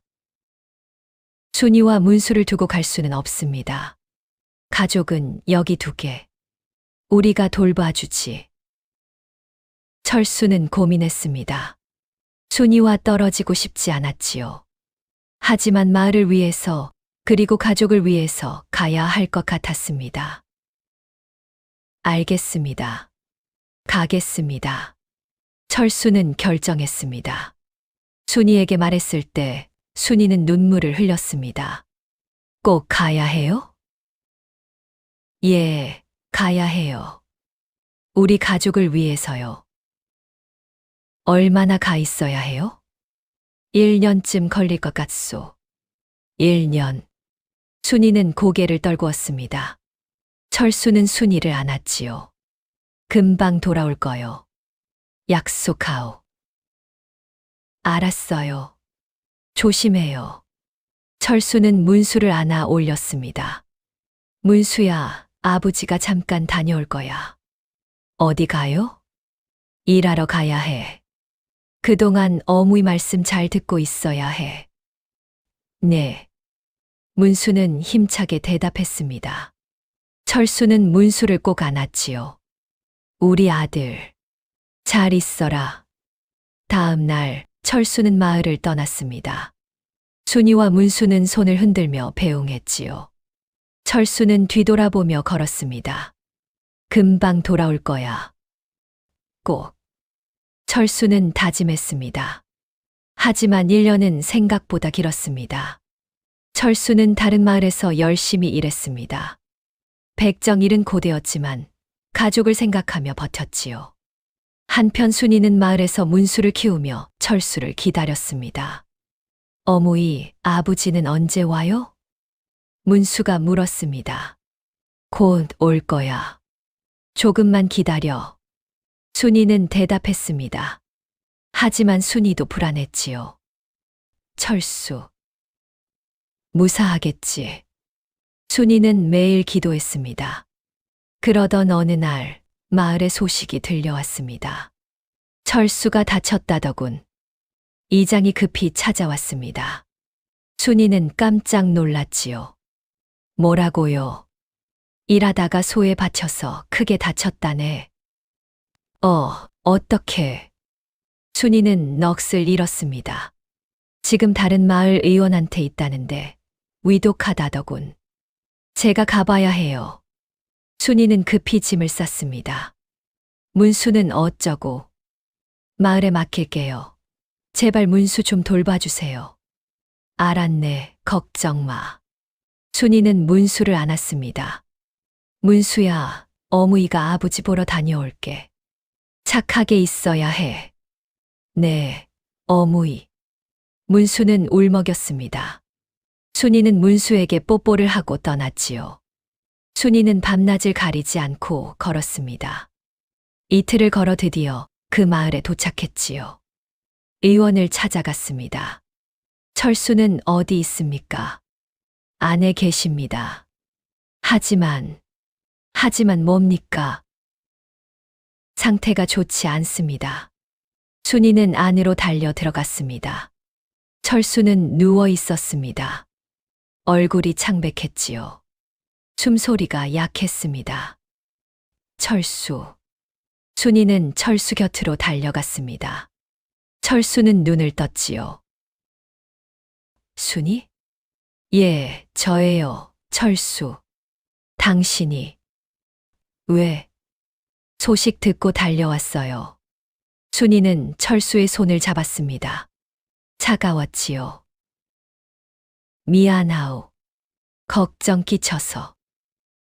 순이와 문수를 두고 갈 수는 없습니다. 가족은 여기 두게. 우리가 돌봐주지. 철수는 고민했습니다. 순이와 떨어지고 싶지 않았지요. 하지만 마을을 위해서 그리고 가족을 위해서 가야 할 것 같았습니다. 알겠습니다. 가겠습니다. 철수는 결정했습니다. 순이에게 말했을 때 순이는 눈물을 흘렸습니다. 꼭 가야 해요? 예, 가야 해요. 우리 가족을 위해서요. 얼마나 가 있어야 해요? 1년쯤 걸릴 것 같소. 1년. 순이는 고개를 떨구었습니다. 철수는 순이를 안았지요. 금방 돌아올 거요. 약속하오. 알았어요. 조심해요. 철수는 문수를 안아 올렸습니다. 문수야, 아버지가 잠깐 다녀올 거야. 어디 가요? 일하러 가야 해. 그동안 어머니 말씀 잘 듣고 있어야 해. 네. 문수는 힘차게 대답했습니다. 철수는 문수를 꼭 안았지요. 우리 아들. 잘 있어라. 다음 날 철수는 마을을 떠났습니다. 순이와 문수는 손을 흔들며 배웅했지요. 철수는 뒤돌아보며 걸었습니다. 금방 돌아올 거야. 꼭. 철수는 다짐했습니다. 하지만 1년은 생각보다 길었습니다. 철수는 다른 마을에서 열심히 일했습니다. 백정 일은 고되었지만 가족을 생각하며 버텼지요. 한편 순이는 마을에서 문수를 키우며 철수를 기다렸습니다. 어머니, 아버지는 언제 와요? 문수가 물었습니다. 곧 올 거야. 조금만 기다려. 순이는 대답했습니다. 하지만 순이도 불안했지요. 철수. 무사하겠지. 순이는 매일 기도했습니다. 그러던 어느 날 마을에 소식이 들려왔습니다. 철수가 다쳤다더군. 이장이 급히 찾아왔습니다. 순이는 깜짝 놀랐지요. 뭐라고요? 일하다가 소에 받쳐서 크게 다쳤다네. 어떻게? 순이는 넋을 잃었습니다. 지금 다른 마을 의원한테 있다는데 위독하다더군. 제가 가봐야 해요. 순이는 급히 짐을 쌌습니다. 문수는 어쩌고? 마을에 맡길게요. 제발 문수 좀 돌봐주세요. 알았네, 걱정 마. 순이는 문수를 안았습니다. 문수야, 어머니가 아버지 보러 다녀올게. 착하게 있어야 해. 네, 어머니. 문수는 울먹였습니다. 순이는 문수에게 뽀뽀를 하고 떠났지요. 순이는 밤낮을 가리지 않고 걸었습니다. 이틀을 걸어 드디어 그 마을에 도착했지요. 의원을 찾아갔습니다. 철수는 어디 있습니까? 안에 계십니다. 하지만 뭡니까? 상태가 좋지 않습니다. 순이는 안으로 달려 들어갔습니다. 철수는 누워 있었습니다. 얼굴이 창백했지요. 숨소리가 약했습니다. 철수. 순이는 철수 곁으로 달려갔습니다. 철수는 눈을 떴지요. 순이? 예, 저예요, 철수. 당신이. 왜? 소식 듣고 달려왔어요. 순이는 철수의 손을 잡았습니다. 차가웠지요. 미안하오. 걱정 끼쳐서.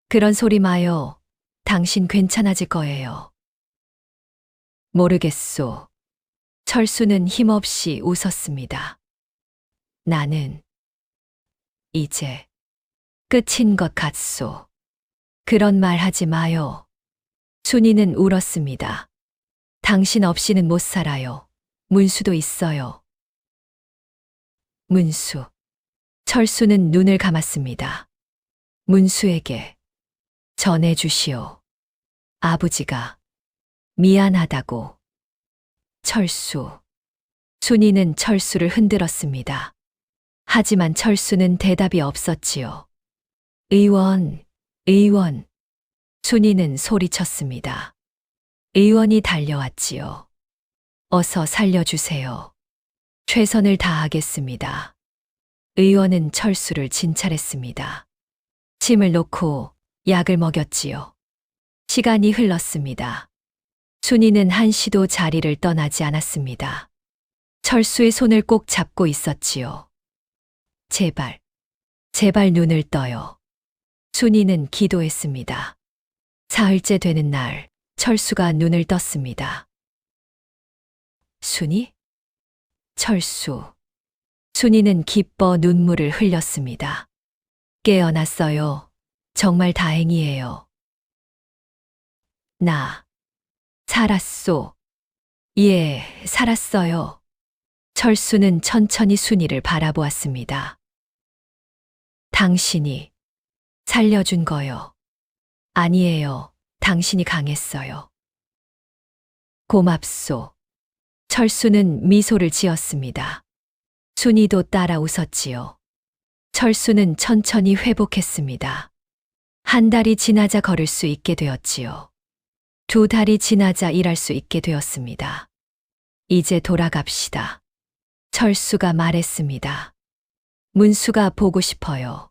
그런 소리 마요. 당신 괜찮아질 거예요. 모르겠소. 철수는 힘없이 웃었습니다. 나는 이제 끝인 것 같소. 그런 말 하지 마요. 순이는 울었습니다. 당신 없이는 못 살아요. 문수도 있어요. 문수. 철수는 눈을 감았습니다. 문수에게 전해주시오. 아버지가 미안하다고. 철수. 순이는 철수를 흔들었습니다. 하지만 철수는 대답이 없었지요. 의원, 의원. 순이는 소리쳤습니다. 의원이 달려왔지요. 어서 살려주세요. 최선을 다하겠습니다. 의원은 철수를 진찰했습니다. 침을 놓고 약을 먹였지요. 시간이 흘렀습니다. 순이는 한시도 자리를 떠나지 않았습니다. 철수의 손을 꼭 잡고 있었지요. 제발, 제발 눈을 떠요. 순이는 기도했습니다. 사흘째 되는 날, 철수가 눈을 떴습니다. 순이? 철수. 순이는 기뻐 눈물을 흘렸습니다. 깨어났어요. 정말 다행이에요. 나 살았소. 예, 살았어요. 철수는 천천히 순이를 바라보았습니다. 당신이 살려준 거요. 아니에요. 당신이 강했어요. 고맙소. 철수는 미소를 지었습니다. 순이도 따라 웃었지요. 철수는 천천히 회복했습니다. 한 달이 지나자 걸을 수 있게 되었지요. 2달이 지나자 일할 수 있게 되었습니다. 이제 돌아갑시다. 철수가 말했습니다. 문수가 보고 싶어요.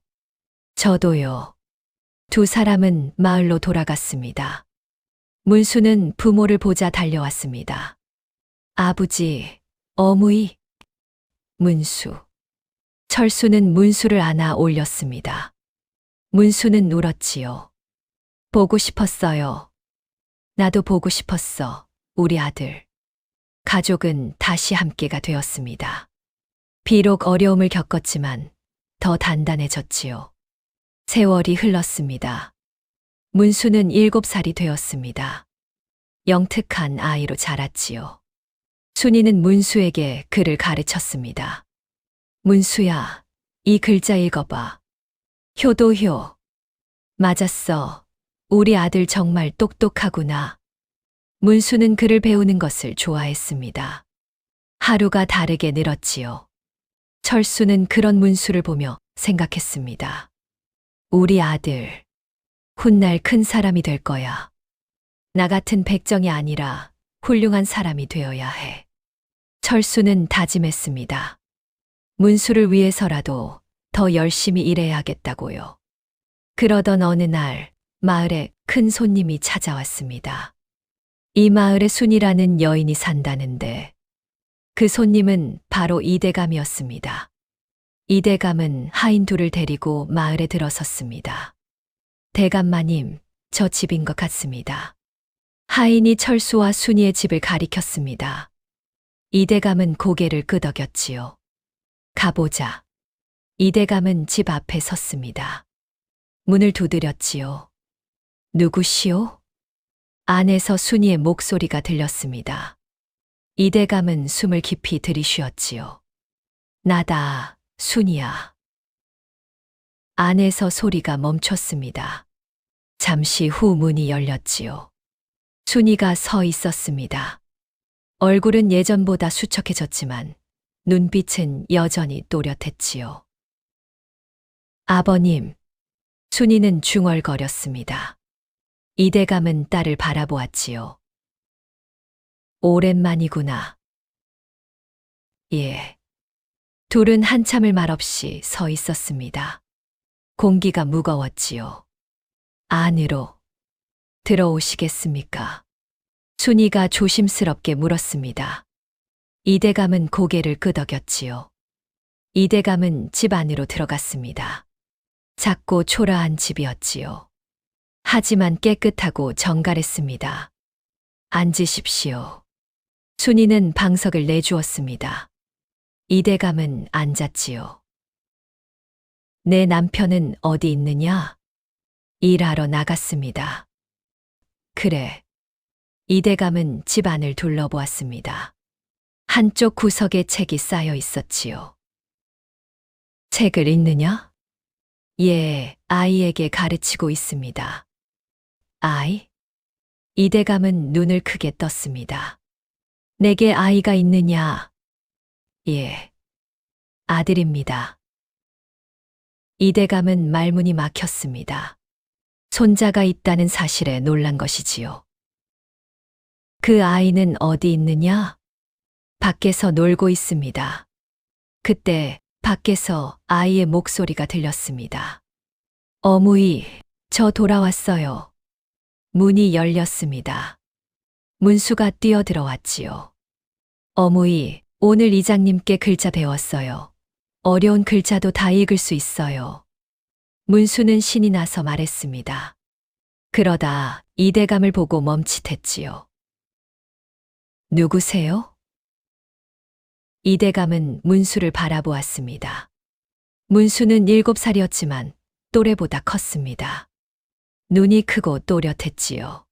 저도요. 두 사람은 마을로 돌아갔습니다. 문수는 부모를 보자 달려왔습니다. 아버지, 어머니. 문수. 철수는 문수를 안아 올렸습니다. 문수는 울었지요. 보고 싶었어요. 나도 보고 싶었어, 우리 아들. 가족은 다시 함께가 되었습니다. 비록 어려움을 겪었지만 더 단단해졌지요. 세월이 흘렀습니다. 문수는 7살이 되었습니다. 영특한 아이로 자랐지요. 순이는 문수에게 글을 가르쳤습니다. 문수야, 이 글자 읽어봐. 효도효. 맞았어. 우리 아들 정말 똑똑하구나. 문수는 글을 배우는 것을 좋아했습니다. 하루가 다르게 늘었지요. 철수는 그런 문수를 보며 생각했습니다. 우리 아들, 훗날 큰 사람이 될 거야. 나 같은 백정이 아니라 훌륭한 사람이 되어야 해. 철수는 다짐했습니다. 문수를 위해서라도 더 열심히 일해야겠다고요. 그러던 어느 날 마을에 큰 손님이 찾아왔습니다. 이 마을에 순이라는 여인이 산다는데 그 손님은 바로 이대감이었습니다. 이대감은 하인 둘을 데리고 마을에 들어섰습니다. 대감마님, 저 집인 것 같습니다. 하인이 철수와 순이의 집을 가리켰습니다. 이대감은 고개를 끄덕였지요. 가보자. 이대감은 집 앞에 섰습니다. 문을 두드렸지요. 누구시오? 안에서 순이의 목소리가 들렸습니다. 이대감은 숨을 깊이 들이쉬었지요. 나다, 순이야. 안에서 소리가 멈췄습니다. 잠시 후 문이 열렸지요. 순이가 서 있었습니다. 얼굴은 예전보다 수척해졌지만 눈빛은 여전히 또렷했지요. 아버님, 순이는 중얼거렸습니다. 이대감은 딸을 바라보았지요. 오랜만이구나. 예. 둘은 한참을 말없이 서 있었습니다. 공기가 무거웠지요. 안으로 들어오시겠습니까? 순이가 조심스럽게 물었습니다. 이대감은 고개를 끄덕였지요. 이대감은 집 안으로 들어갔습니다. 작고 초라한 집이었지요. 하지만 깨끗하고 정갈했습니다. 앉으십시오. 순이는 방석을 내주었습니다. 이대감은 앉았지요. 내 남편은 어디 있느냐? 일하러 나갔습니다. 그래. 이대감은 집안을 둘러보았습니다. 한쪽 구석에 책이 쌓여 있었지요. 책을 읽느냐? 예, 아이에게 가르치고 있습니다. 아이? 이대감은 눈을 크게 떴습니다. 내게 아이가 있느냐? 예, 아들입니다. 이대감은 말문이 막혔습니다. 손자가 있다는 사실에 놀란 것이지요. 그 아이는 어디 있느냐? 밖에서 놀고 있습니다. 그때 밖에서 아이의 목소리가 들렸습니다. 어머니, 저 돌아왔어요. 문이 열렸습니다. 문수가 뛰어들어왔지요. 어머니, 오늘 이장님께 글자 배웠어요. 어려운 글자도 다 읽을 수 있어요. 문수는 신이 나서 말했습니다. 그러다 이대감을 보고 멈칫했지요. 누구세요? 이대감은 문수를 바라보았습니다. 문수는 7살이었지만 또래보다 컸습니다. 눈이 크고 또렷했지요.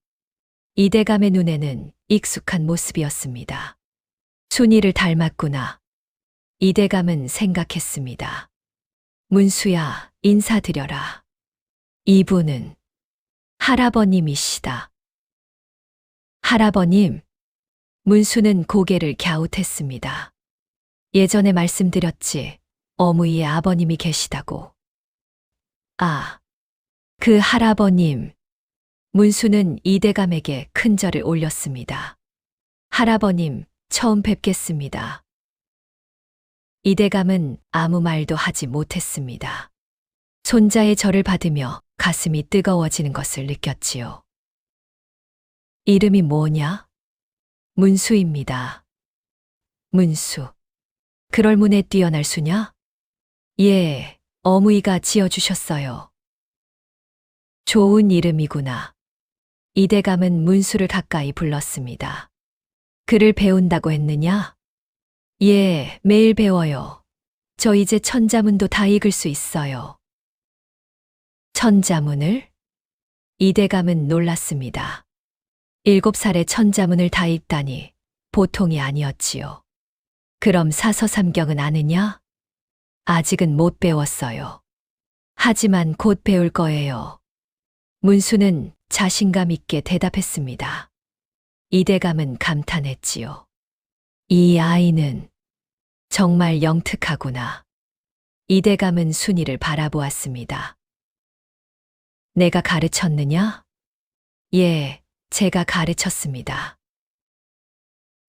이대감의 눈에는 익숙한 모습이었습니다. 순이를 닮았구나. 이대감은 생각했습니다. 문수야, 인사드려라. 이분은 할아버님이시다. 할아버님. 문수는 고개를 갸웃했습니다. 예전에 말씀드렸지, 어머니의 아버님이 계시다고. 아, 그 할아버님. 문수는 이대감에게 큰 절을 올렸습니다. 할아버님, 처음 뵙겠습니다. 이대감은 아무 말도 하지 못했습니다. 손자의 절을 받으며 가슴이 뜨거워지는 것을 느꼈지요. 이름이 뭐냐? 문수입니다. 문수. 그럴 문에 뛰어날 수냐? 예, 어머니가 지어주셨어요. 좋은 이름이구나. 이대감은 문수를 가까이 불렀습니다. 글을 배운다고 했느냐? 예, 매일 배워요. 저 이제 천자문도 다 읽을 수 있어요. 천자문을? 이대감은 놀랐습니다. 7살에 천자문을 다 읽다니 보통이 아니었지요. 그럼 사서삼경은 아느냐? 아직은 못 배웠어요. 하지만 곧 배울 거예요. 문수는 자신감 있게 대답했습니다. 이대감은 감탄했지요. 이 아이는 정말 영특하구나. 이대감은 순이를 바라보았습니다. 내가 가르쳤느냐? 예, 제가 가르쳤습니다.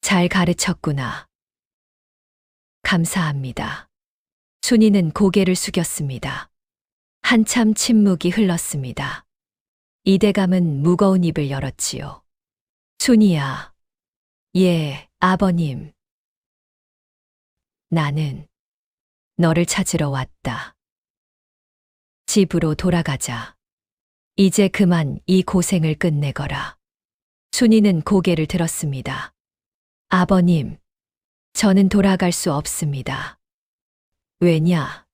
잘 가르쳤구나. 감사합니다. 순이는 고개를 숙였습니다. 한참 침묵이 흘렀습니다. 이대감은 무거운 입을 열었지요. 순이야. 예, 아버님. 나는 너를 찾으러 왔다. 집으로 돌아가자. 이제 그만 이 고생을 끝내거라. 순이는 고개를 들었습니다. 아버님, 저는 돌아갈 수 없습니다. 왜냐?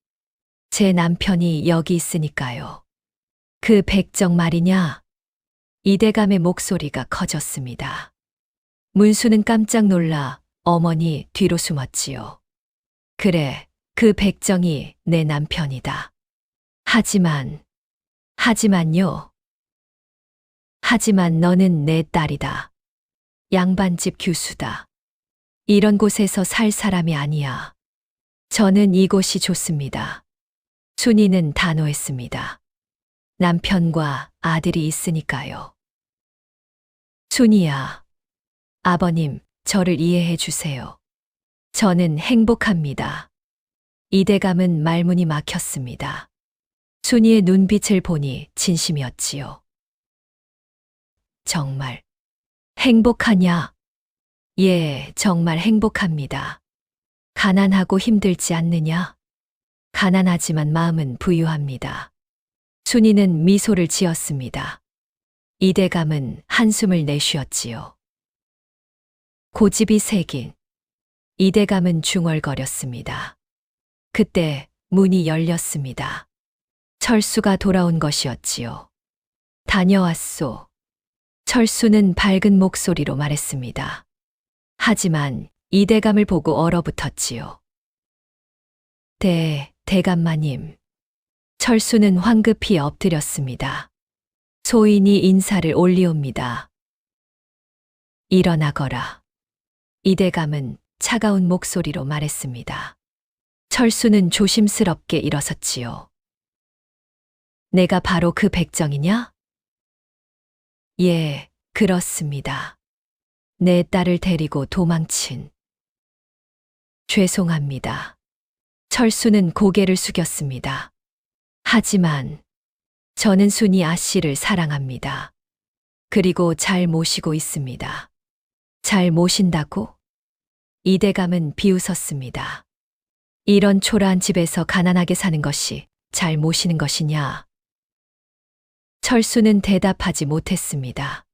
제 남편이 여기 있으니까요. 그 백정 말이냐? 이대감의 목소리가 커졌습니다. 문수는 깜짝 놀라 어머니 뒤로 숨었지요. 그래, 그 백정이 내 남편이다. 하지만요. 하지만 너는 내 딸이다. 양반집 교수다. 이런 곳에서 살 사람이 아니야. 저는 이곳이 좋습니다. 순이는 단호했습니다. 남편과 아들이 있으니까요. 순이야. 아버님, 저를 이해해 주세요. 저는 행복합니다. 이대감은 말문이 막혔습니다. 순이의 눈빛을 보니 진심이었지요. 정말 행복하냐? 예, 정말 행복합니다. 가난하고 힘들지 않느냐? 가난하지만 마음은 부유합니다. 순이는 미소를 지었습니다. 이대감은 한숨을 내쉬었지요. 고집이 새긴 이대감은 중얼거렸습니다. 그때 문이 열렸습니다. 철수가 돌아온 것이었지요. 다녀왔소. 철수는 밝은 목소리로 말했습니다. 하지만 이대감을 보고 얼어붙었지요. 대감마님. 철수는 황급히 엎드렸습니다. 소인이 인사를 올리옵니다. 일어나거라. 이대감은 차가운 목소리로 말했습니다. 철수는 조심스럽게 일어섰지요. 내가 바로 그 백정이냐? 예, 그렇습니다. 내 딸을 데리고 도망친. 죄송합니다. 철수는 고개를 숙였습니다. 하지만 저는 순이 아씨를 사랑합니다. 그리고 잘 모시고 있습니다. 잘 모신다고? 이대감은 비웃었습니다. 이런 초라한 집에서 가난하게 사는 것이 잘 모시는 것이냐? 철수는 대답하지 못했습니다.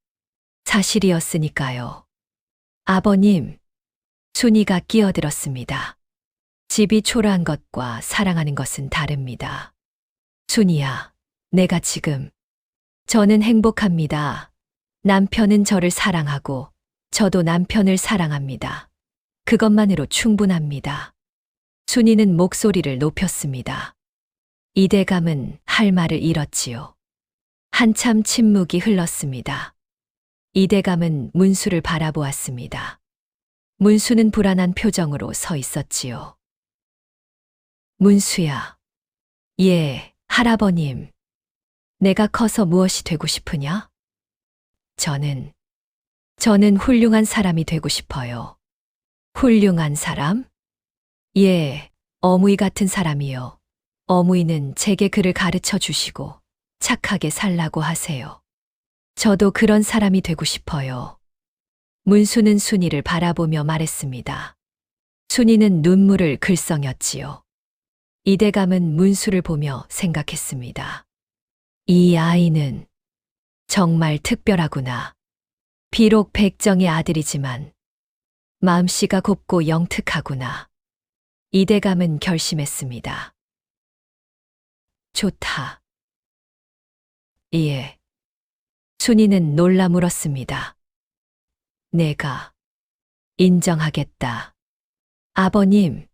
사실이었으니까요. 아버님, 순이가 끼어들었습니다. 집이 초라한 것과 사랑하는 것은 다릅니다. 순이야, 내가 지금. 저는 행복합니다. 남편은 저를 사랑하고 저도 남편을 사랑합니다. 그것만으로 충분합니다. 순이는 목소리를 높였습니다. 이대감은 할 말을 잃었지요. 한참 침묵이 흘렀습니다. 이대감은 문수를 바라보았습니다. 문수는 불안한 표정으로 서 있었지요. 문수야. 예, 할아버님. 내가 커서 무엇이 되고 싶으냐? 저는 훌륭한 사람이 되고 싶어요. 훌륭한 사람? 예, 어무이 같은 사람이요. 어무이는 제게 글을 가르쳐 주시고 착하게 살라고 하세요. 저도 그런 사람이 되고 싶어요. 문수는 순이를 바라보며 말했습니다. 순이는 눈물을 글썽였지요. 이대감은 문수를 보며 생각했습니다. 이 아이는 정말 특별하구나. 비록 백정의 아들이지만 마음씨가 곱고 영특하구나. 이대감은 결심했습니다. 좋다. 예. 순이는 놀라 물었습니다. 내가 인정하겠다. 아버님,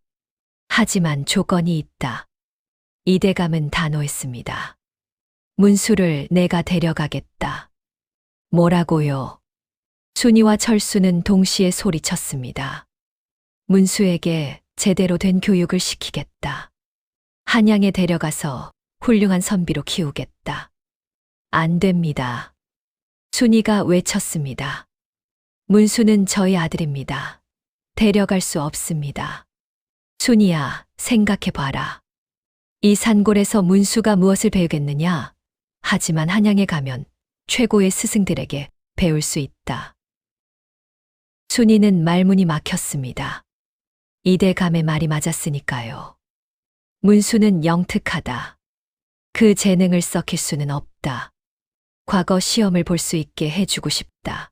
하지만 조건이 있다. 이대감은 단호했습니다. 문수를 내가 데려가겠다. 뭐라고요? 순이와 철수는 동시에 소리쳤습니다. 문수에게 제대로 된 교육을 시키겠다. 한양에 데려가서 훌륭한 선비로 키우겠다. 안 됩니다. 순이가 외쳤습니다. 문수는 저희 아들입니다. 데려갈 수 없습니다. 순이야, 생각해봐라. 이 산골에서 문수가 무엇을 배우겠느냐? 하지만 한양에 가면 최고의 스승들에게 배울 수 있다. 순이는 말문이 막혔습니다. 이대감의 말이 맞았으니까요. 문수는 영특하다. 그 재능을 썩힐 수는 없다. 과거 시험을 볼 수 있게 해주고 싶다.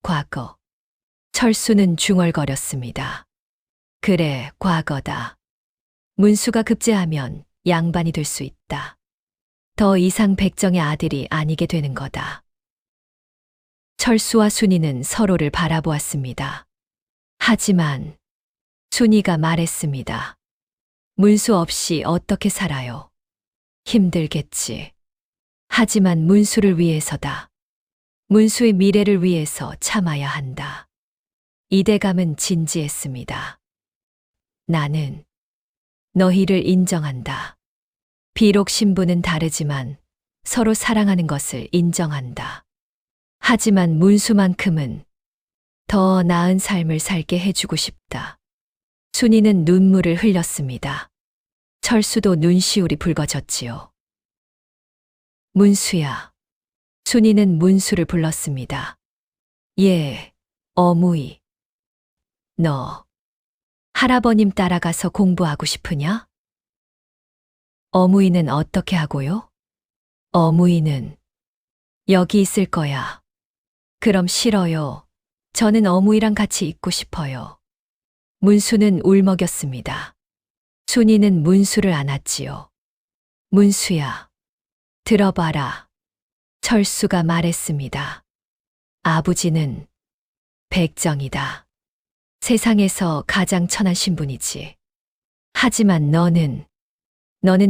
과거. 철수는 중얼거렸습니다. 그래, 과거다. 문수가 급제하면 양반이 될 수 있다. 더 이상 백정의 아들이 아니게 되는 거다. 철수와 순이는 서로를 바라보았습니다. 하지만 순이가 말했습니다. 문수 없이 어떻게 살아요? 힘들겠지. 하지만 문수를 위해서다. 문수의 미래를 위해서 참아야 한다. 이대감은 진지했습니다. 나는 너희를 인정한다. 비록 신분은 다르지만 서로 사랑하는 것을 인정한다. 하지만 문수만큼은 더 나은 삶을 살게 해주고 싶다. 순이는 눈물을 흘렸습니다. 철수도 눈시울이 붉어졌지요. 문수야. 순이는 문수를 불렀습니다. 예, 어무이. 너 할아버님 따라가서 공부하고 싶으냐? 어무이는 어떻게 하고요? 어무이는 여기 있을 거야. 그럼 싫어요. 저는 어무이랑 같이 있고 싶어요. 문수는 울먹였습니다. 순이는 문수를 안았지요. 문수야, 들어봐라. 철수가 말했습니다. 아버지는 백정이다. 세상에서 가장 천한 신분이지. 하지만 너는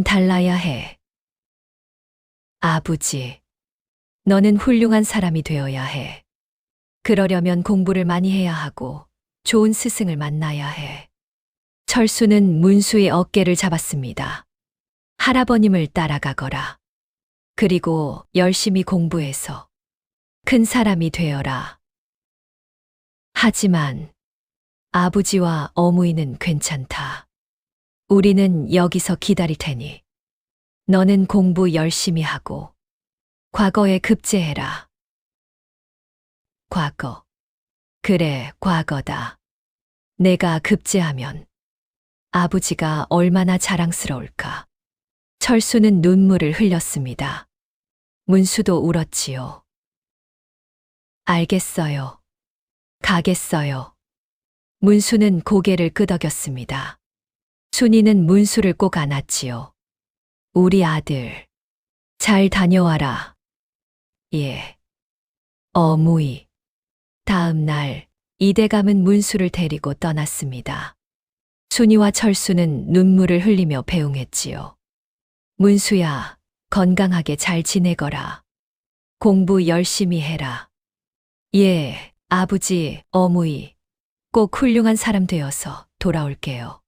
달라야 해. 아버지, 너는 훌륭한 사람이 되어야 해. 그러려면 공부를 많이 해야 하고 좋은 스승을 만나야 해. 철수는 문수의 어깨를 잡았습니다. 할아버님을 따라가거라. 그리고 열심히 공부해서 큰 사람이 되어라. 하지만 아버지와 어머니는 괜찮다. 우리는 여기서 기다릴 테니 너는 공부 열심히 하고 과거에 급제해라. 과거. 그래, 과거다. 내가 급제하면 아버지가 얼마나 자랑스러울까. 철수는 눈물을 흘렸습니다. 문수도 울었지요. 알겠어요. 가겠어요. 문수는 고개를 끄덕였습니다. 순이는 문수를 꼭 안았지요. 우리 아들, 잘 다녀와라. 예. 어무이. 다음 날, 이대감은 문수를 데리고 떠났습니다. 순이와 철수는 눈물을 흘리며 배웅했지요. 문수야, 건강하게 잘 지내거라. 공부 열심히 해라. 예, 아버지, 어무이. 꼭 훌륭한 사람 되어서 돌아올게요.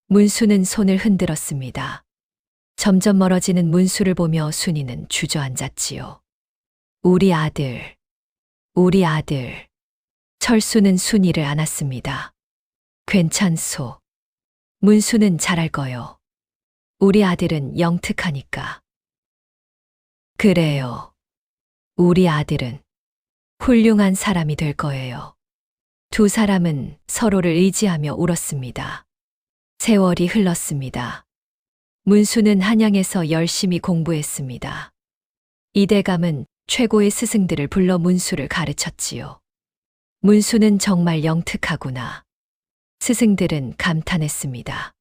문수는 손을 흔들었습니다. 점점 멀어지는 문수를 보며 순이는 주저앉았지요. 우리 아들, 우리 아들. 철수는 순이를 안았습니다. 괜찮소. 문수는 잘할 거요. 우리 아들은 영특하니까. 그래요. 우리 아들은 훌륭한 사람이 될 거예요. 두 사람은 서로를 의지하며 울었습니다. 세월이 흘렀습니다. 문수는 한양에서 열심히 공부했습니다. 이대감은 최고의 스승들을 불러 문수를 가르쳤지요. 문수는 정말 영특하구나. 스승들은 감탄했습니다.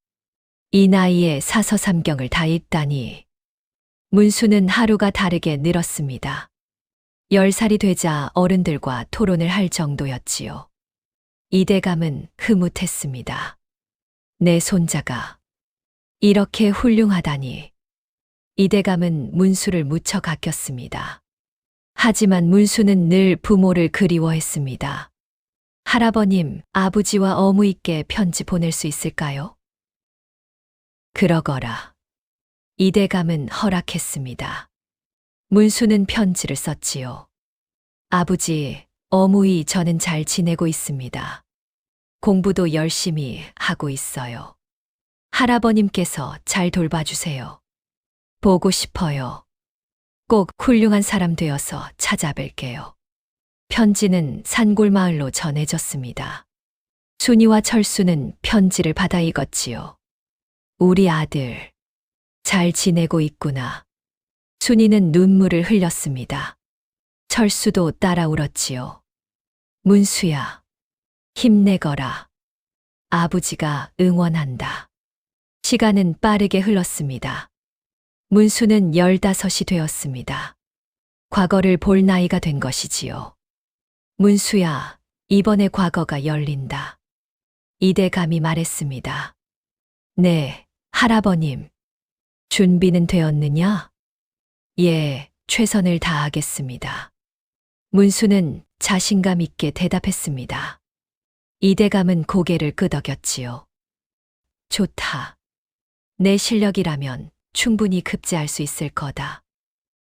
이 나이에 사서삼경을 다 읽다니. 문수는 하루가 다르게 늘었습니다. 10살이 되자 어른들과 토론을 할 정도였지요. 이대감은 흐뭇했습니다. 내 손자가 이렇게 훌륭하다니. 이대감은 문수를 무척 아꼈습니다. 하지만 문수는 늘 부모를 그리워했습니다. 할아버님, 아버지와 어머니께 편지 보낼 수 있을까요? 그러거라. 이대감은 허락했습니다. 문수는 편지를 썼지요. 아버지, 어머니, 저는 잘 지내고 있습니다. 공부도 열심히 하고 있어요. 할아버님께서 잘 돌봐주세요. 보고 싶어요. 꼭 훌륭한 사람 되어서 찾아뵐게요. 편지는 산골마을로 전해졌습니다. 순이와 철수는 편지를 받아 읽었지요. 우리 아들, 잘 지내고 있구나. 순이는 눈물을 흘렸습니다. 철수도 따라 울었지요. 문수야, 힘내거라. 아버지가 응원한다. 시간은 빠르게 흘렀습니다. 문수는 15이 되었습니다. 과거를 볼 나이가 된 것이지요. 문수야, 이번에 과거가 열린다. 이대감이 말했습니다. 네, 할아버님. 준비는 되었느냐? 예, 최선을 다하겠습니다. 문수는 자신감 있게 대답했습니다. 이대감은 고개를 끄덕였지요. 좋다. 내 실력이라면 충분히 급제할 수 있을 거다.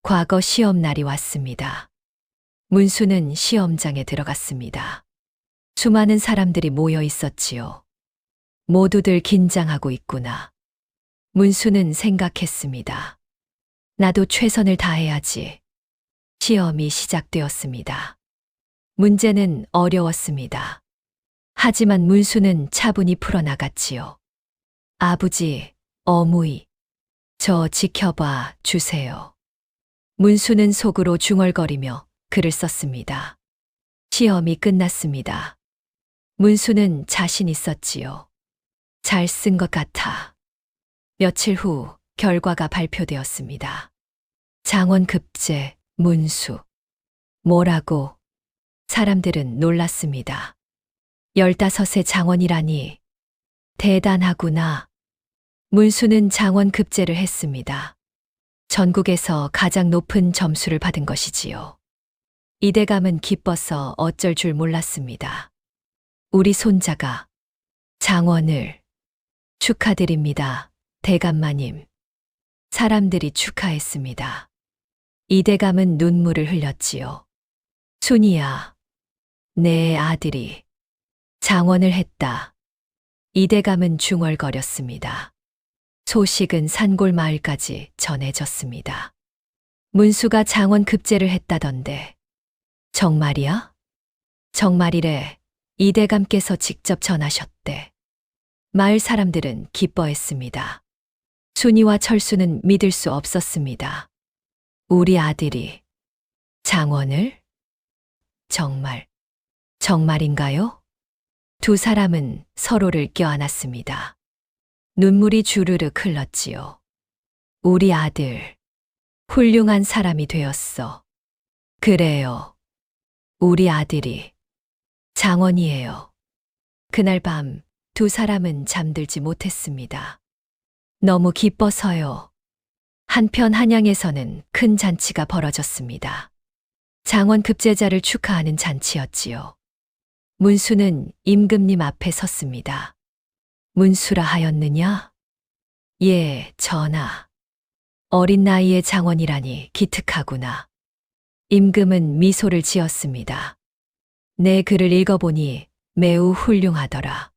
과거 시험 날이 왔습니다. 문수는 시험장에 들어갔습니다. 수많은 사람들이 모여 있었지요. 모두들 긴장하고 있구나. 문수는 생각했습니다. 나도 최선을 다해야지. 시험이 시작되었습니다. 문제는 어려웠습니다. 하지만 문수는 차분히 풀어나갔지요. 아버지, 어무이, 저 지켜봐 주세요. 문수는 속으로 중얼거리며 글을 썼습니다. 시험이 끝났습니다. 문수는 자신 있었지요. 잘 쓴 것 같아. 며칠 후 결과가 발표되었습니다. 장원급제, 문수. 뭐라고? 사람들은 놀랐습니다. 15의 장원이라니. 대단하구나. 문수는 장원급제를 했습니다. 전국에서 가장 높은 점수를 받은 것이지요. 이대감은 기뻐서 어쩔 줄 몰랐습니다. 우리 손자가 장원을 축하드립니다, 대감마님. 사람들이 축하했습니다. 이대감은 눈물을 흘렸지요. 순이야, 내 아들이 장원을 했다. 이대감은 중얼거렸습니다. 소식은 산골 마을까지 전해졌습니다. 문수가 장원 급제를 했다던데. 정말이야? 정말이래. 이대감께서 직접 전하셨대. 마을 사람들은 기뻐했습니다. 순이와 철수는 믿을 수 없었습니다. 우리 아들이 장원을? 정말인가요? 두 사람은 서로를 껴안았습니다. 눈물이 주르륵 흘렀지요. 우리 아들, 훌륭한 사람이 되었어. 그래요. 우리 아들이 장원이에요. 그날 밤 두 사람은 잠들지 못했습니다. 너무 기뻐서요. 한편 한양에서는 큰 잔치가 벌어졌습니다. 장원 급제자를 축하하는 잔치였지요. 문수는 임금님 앞에 섰습니다. 문수라 하였느냐? 예, 전하. 어린 나이에 장원이라니 기특하구나. 임금은 미소를 지었습니다. 내 글을 읽어보니 매우 훌륭하더라.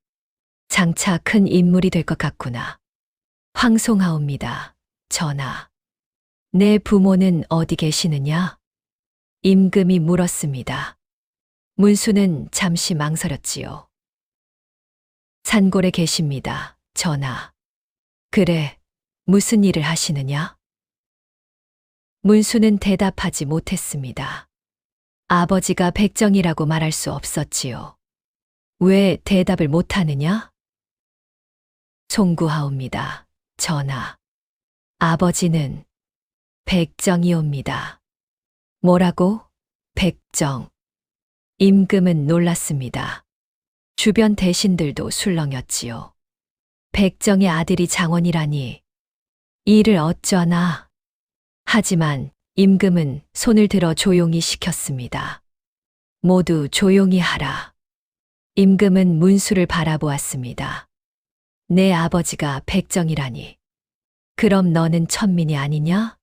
장차 큰 인물이 될 것 같구나. 황송하옵니다, 전하. 내 부모는 어디 계시느냐? 임금이 물었습니다. 문수는 잠시 망설였지요. 산골에 계십니다, 전하. 그래, 무슨 일을 하시느냐? 문수는 대답하지 못했습니다. 아버지가 백정이라고 말할 수 없었지요. 왜 대답을 못하느냐? 송구하옵니다, 전하. 아버지는 백정이옵니다. 뭐라고? 백정. 임금은 놀랐습니다. 주변 대신들도 술렁였지요. 백정의 아들이 장원이라니. 이를 어쩌나. 하지만 임금은 손을 들어 조용히 시켰습니다. 모두 조용히 하라. 임금은 문수를 바라보았습니다. 내 아버지가 백정이라니. 그럼 너는 천민이 아니냐?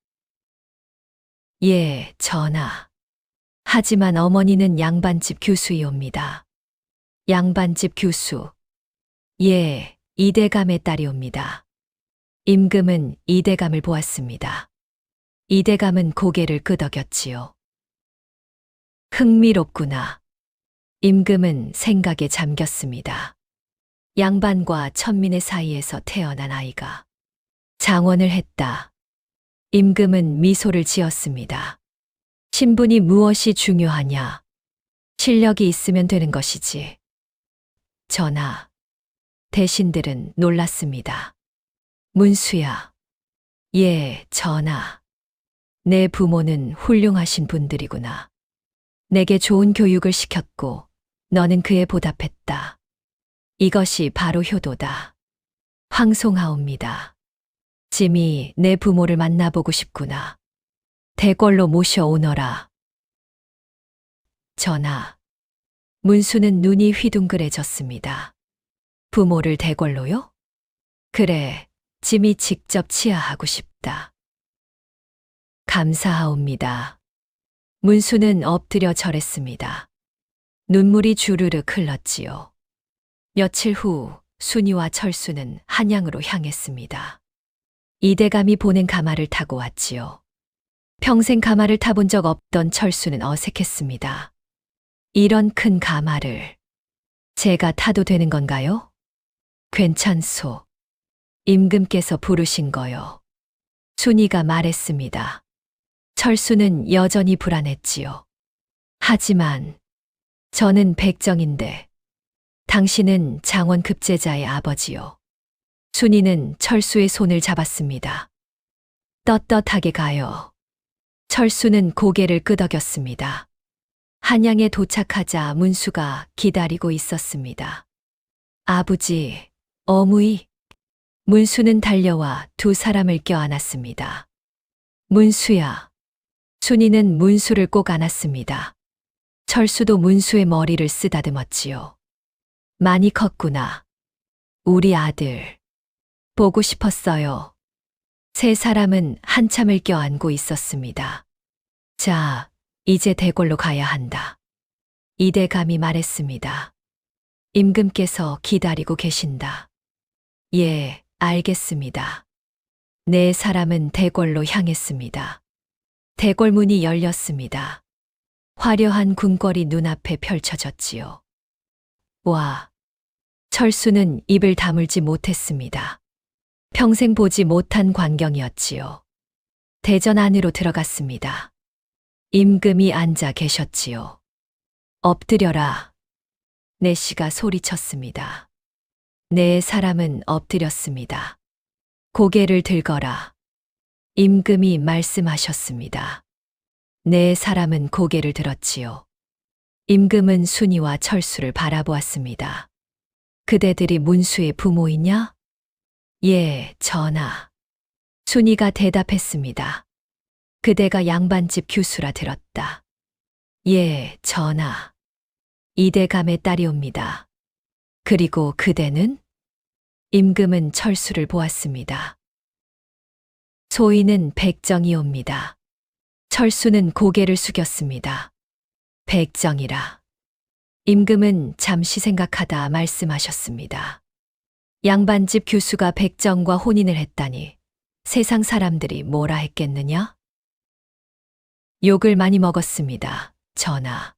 예, 전하. 하지만 어머니는 양반집 교수이옵니다. 양반집 교수. 예, 이대감의 딸이옵니다. 임금은 이대감을 보았습니다. 이대감은 고개를 끄덕였지요. 흥미롭구나. 임금은 생각에 잠겼습니다. 양반과 천민의 사이에서 태어난 아이가 장원을 했다. 임금은 미소를 지었습니다. 신분이 무엇이 중요하냐? 실력이 있으면 되는 것이지. 전하, 대신들은 놀랐습니다. 문수야. 예, 전하. 내 부모는 훌륭하신 분들이구나. 내게 좋은 교육을 시켰고 너는 그에 보답했다. 이것이 바로 효도다. 황송하옵니다. 짐이 내 부모를 만나보고 싶구나. 대궐로 모셔오너라. 전하. 문수는 눈이 휘둥그레졌습니다. 부모를 대궐로요? 그래, 짐이 직접 치하하고 싶다. 감사하옵니다. 문수는 엎드려 절했습니다. 눈물이 주르륵 흘렀지요. 며칠 후 순이와 철수는 한양으로 향했습니다. 이대감이 보낸 가마를 타고 왔지요. 평생 가마를 타본 적 없던 철수는 어색했습니다. 이런 큰 가마를 제가 타도 되는 건가요? 괜찮소. 임금께서 부르신 거요. 순이가 말했습니다. 철수는 여전히 불안했지요. 하지만 저는 백정인데 당신은 장원 급제자의 아버지요. 순이는 철수의 손을 잡았습니다. 떳떳하게 가요. 철수는 고개를 끄덕였습니다. 한양에 도착하자 문수가 기다리고 있었습니다. 아버지, 어머니. 문수는 달려와 두 사람을 껴안았습니다. 문수야. 순이는 문수를 꼭 안았습니다. 철수도 문수의 머리를 쓰다듬었지요. 많이 컸구나. 우리 아들. 보고 싶었어요. 세 사람은 한참을 껴안고 있었습니다. 자, 이제 대궐로 가야 한다. 이대감이 말했습니다. 임금께서 기다리고 계신다. 예, 알겠습니다. 네 사람은 대궐로 향했습니다. 대궐문이 열렸습니다. 화려한 궁궐이 눈앞에 펼쳐졌지요. 와, 철수는 입을 다물지 못했습니다. 평생 보지 못한 광경이었지요. 대전 안으로 들어갔습니다. 임금이 앉아 계셨지요. 엎드려라. 내시가 소리쳤습니다. 네 사람은 엎드렸습니다. 고개를 들거라. 임금이 말씀하셨습니다. 네 사람은 고개를 들었지요. 임금은 순이와 철수를 바라보았습니다. 그대들이 문수의 부모이냐? 예, 전하. 순이가 대답했습니다. 그대가 양반집 규수라 들었다. 예, 전하. 이대감의 딸이옵니다. 그리고 그대는? 임금은 철수를 보았습니다. 소인은 백정이옵니다. 철수는 고개를 숙였습니다. 백정이라. 임금은 잠시 생각하다 말씀하셨습니다. 양반집 규수가 백정과 혼인을 했다니 세상 사람들이 뭐라 했겠느냐? 욕을 많이 먹었습니다, 전하.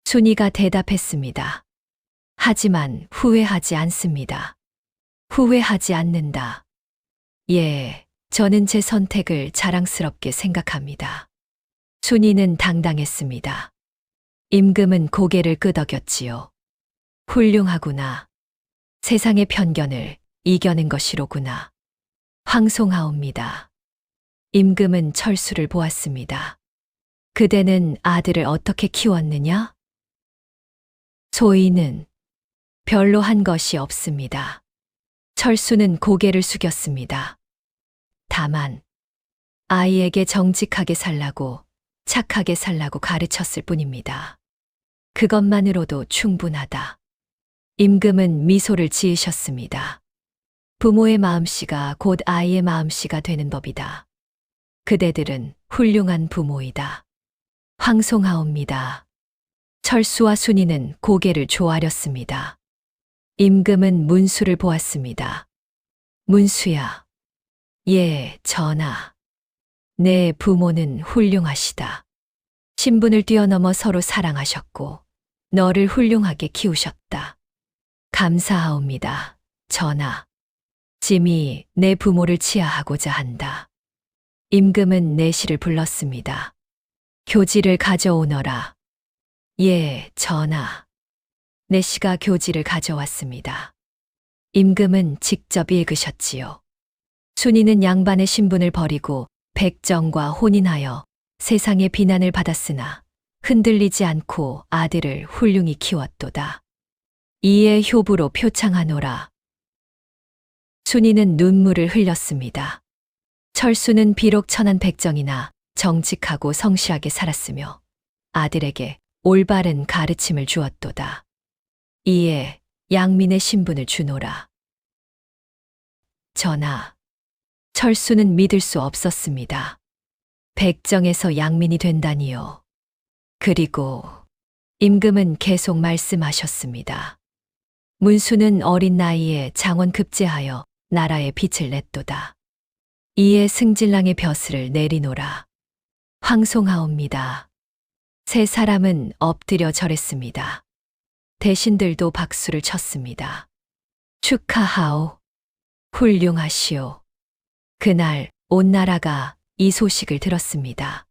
순이가 대답했습니다. 하지만 후회하지 않습니다. 후회하지 않는다. 예, 저는 제 선택을 자랑스럽게 생각합니다. 순이는 당당했습니다. 임금은 고개를 끄덕였지요. 훌륭하구나. 세상의 편견을 이겨낸 것이로구나. 황송하옵니다. 임금은 철수를 보았습니다. 그대는 아들을 어떻게 키웠느냐? 소인은 별로 한 것이 없습니다. 철수는 고개를 숙였습니다. 다만 아이에게 정직하게 살라고 착하게 살라고 가르쳤을 뿐입니다. 그것만으로도 충분하다. 임금은 미소를 지으셨습니다. 부모의 마음씨가 곧 아이의 마음씨가 되는 법이다. 그대들은 훌륭한 부모이다. 황송하옵니다. 철수와 순이는 고개를 조아렸습니다. 임금은 문수를 보았습니다. 문수야. 예, 전하. 내 부모는 훌륭하시다. 신분을 뛰어넘어 서로 사랑하셨고 너를 훌륭하게 키우셨다. 감사하옵니다, 전하. 짐이 내 부모를 치하하고자 한다. 임금은 내시를 불렀습니다. 교지를 가져오너라. 예, 전하. 내시가 교지를 가져왔습니다. 임금은 직접 읽으셨지요. 순이는 양반의 신분을 버리고 백정과 혼인하여 세상의 비난을 받았으나 흔들리지 않고 아들을 훌륭히 키웠도다. 이에 효부로 표창하노라. 순이는 눈물을 흘렸습니다. 철수는 비록 천한 백정이나 정직하고 성실하게 살았으며 아들에게 올바른 가르침을 주었도다. 이에 양민의 신분을 주노라. 전하, 철수는 믿을 수 없었습니다. 백정에서 양민이 된다니요. 그리고 임금은 계속 말씀하셨습니다. 문수는 어린 나이에 장원 급제하여 나라에 빛을 냈도다. 이에 승질랑의 벼슬을 내리노라. 황송하옵니다. 세 사람은 엎드려 절했습니다. 대신들도 박수를 쳤습니다. 축하하오. 훌륭하시오. 그날 온 나라가 이 소식을 들었습니다.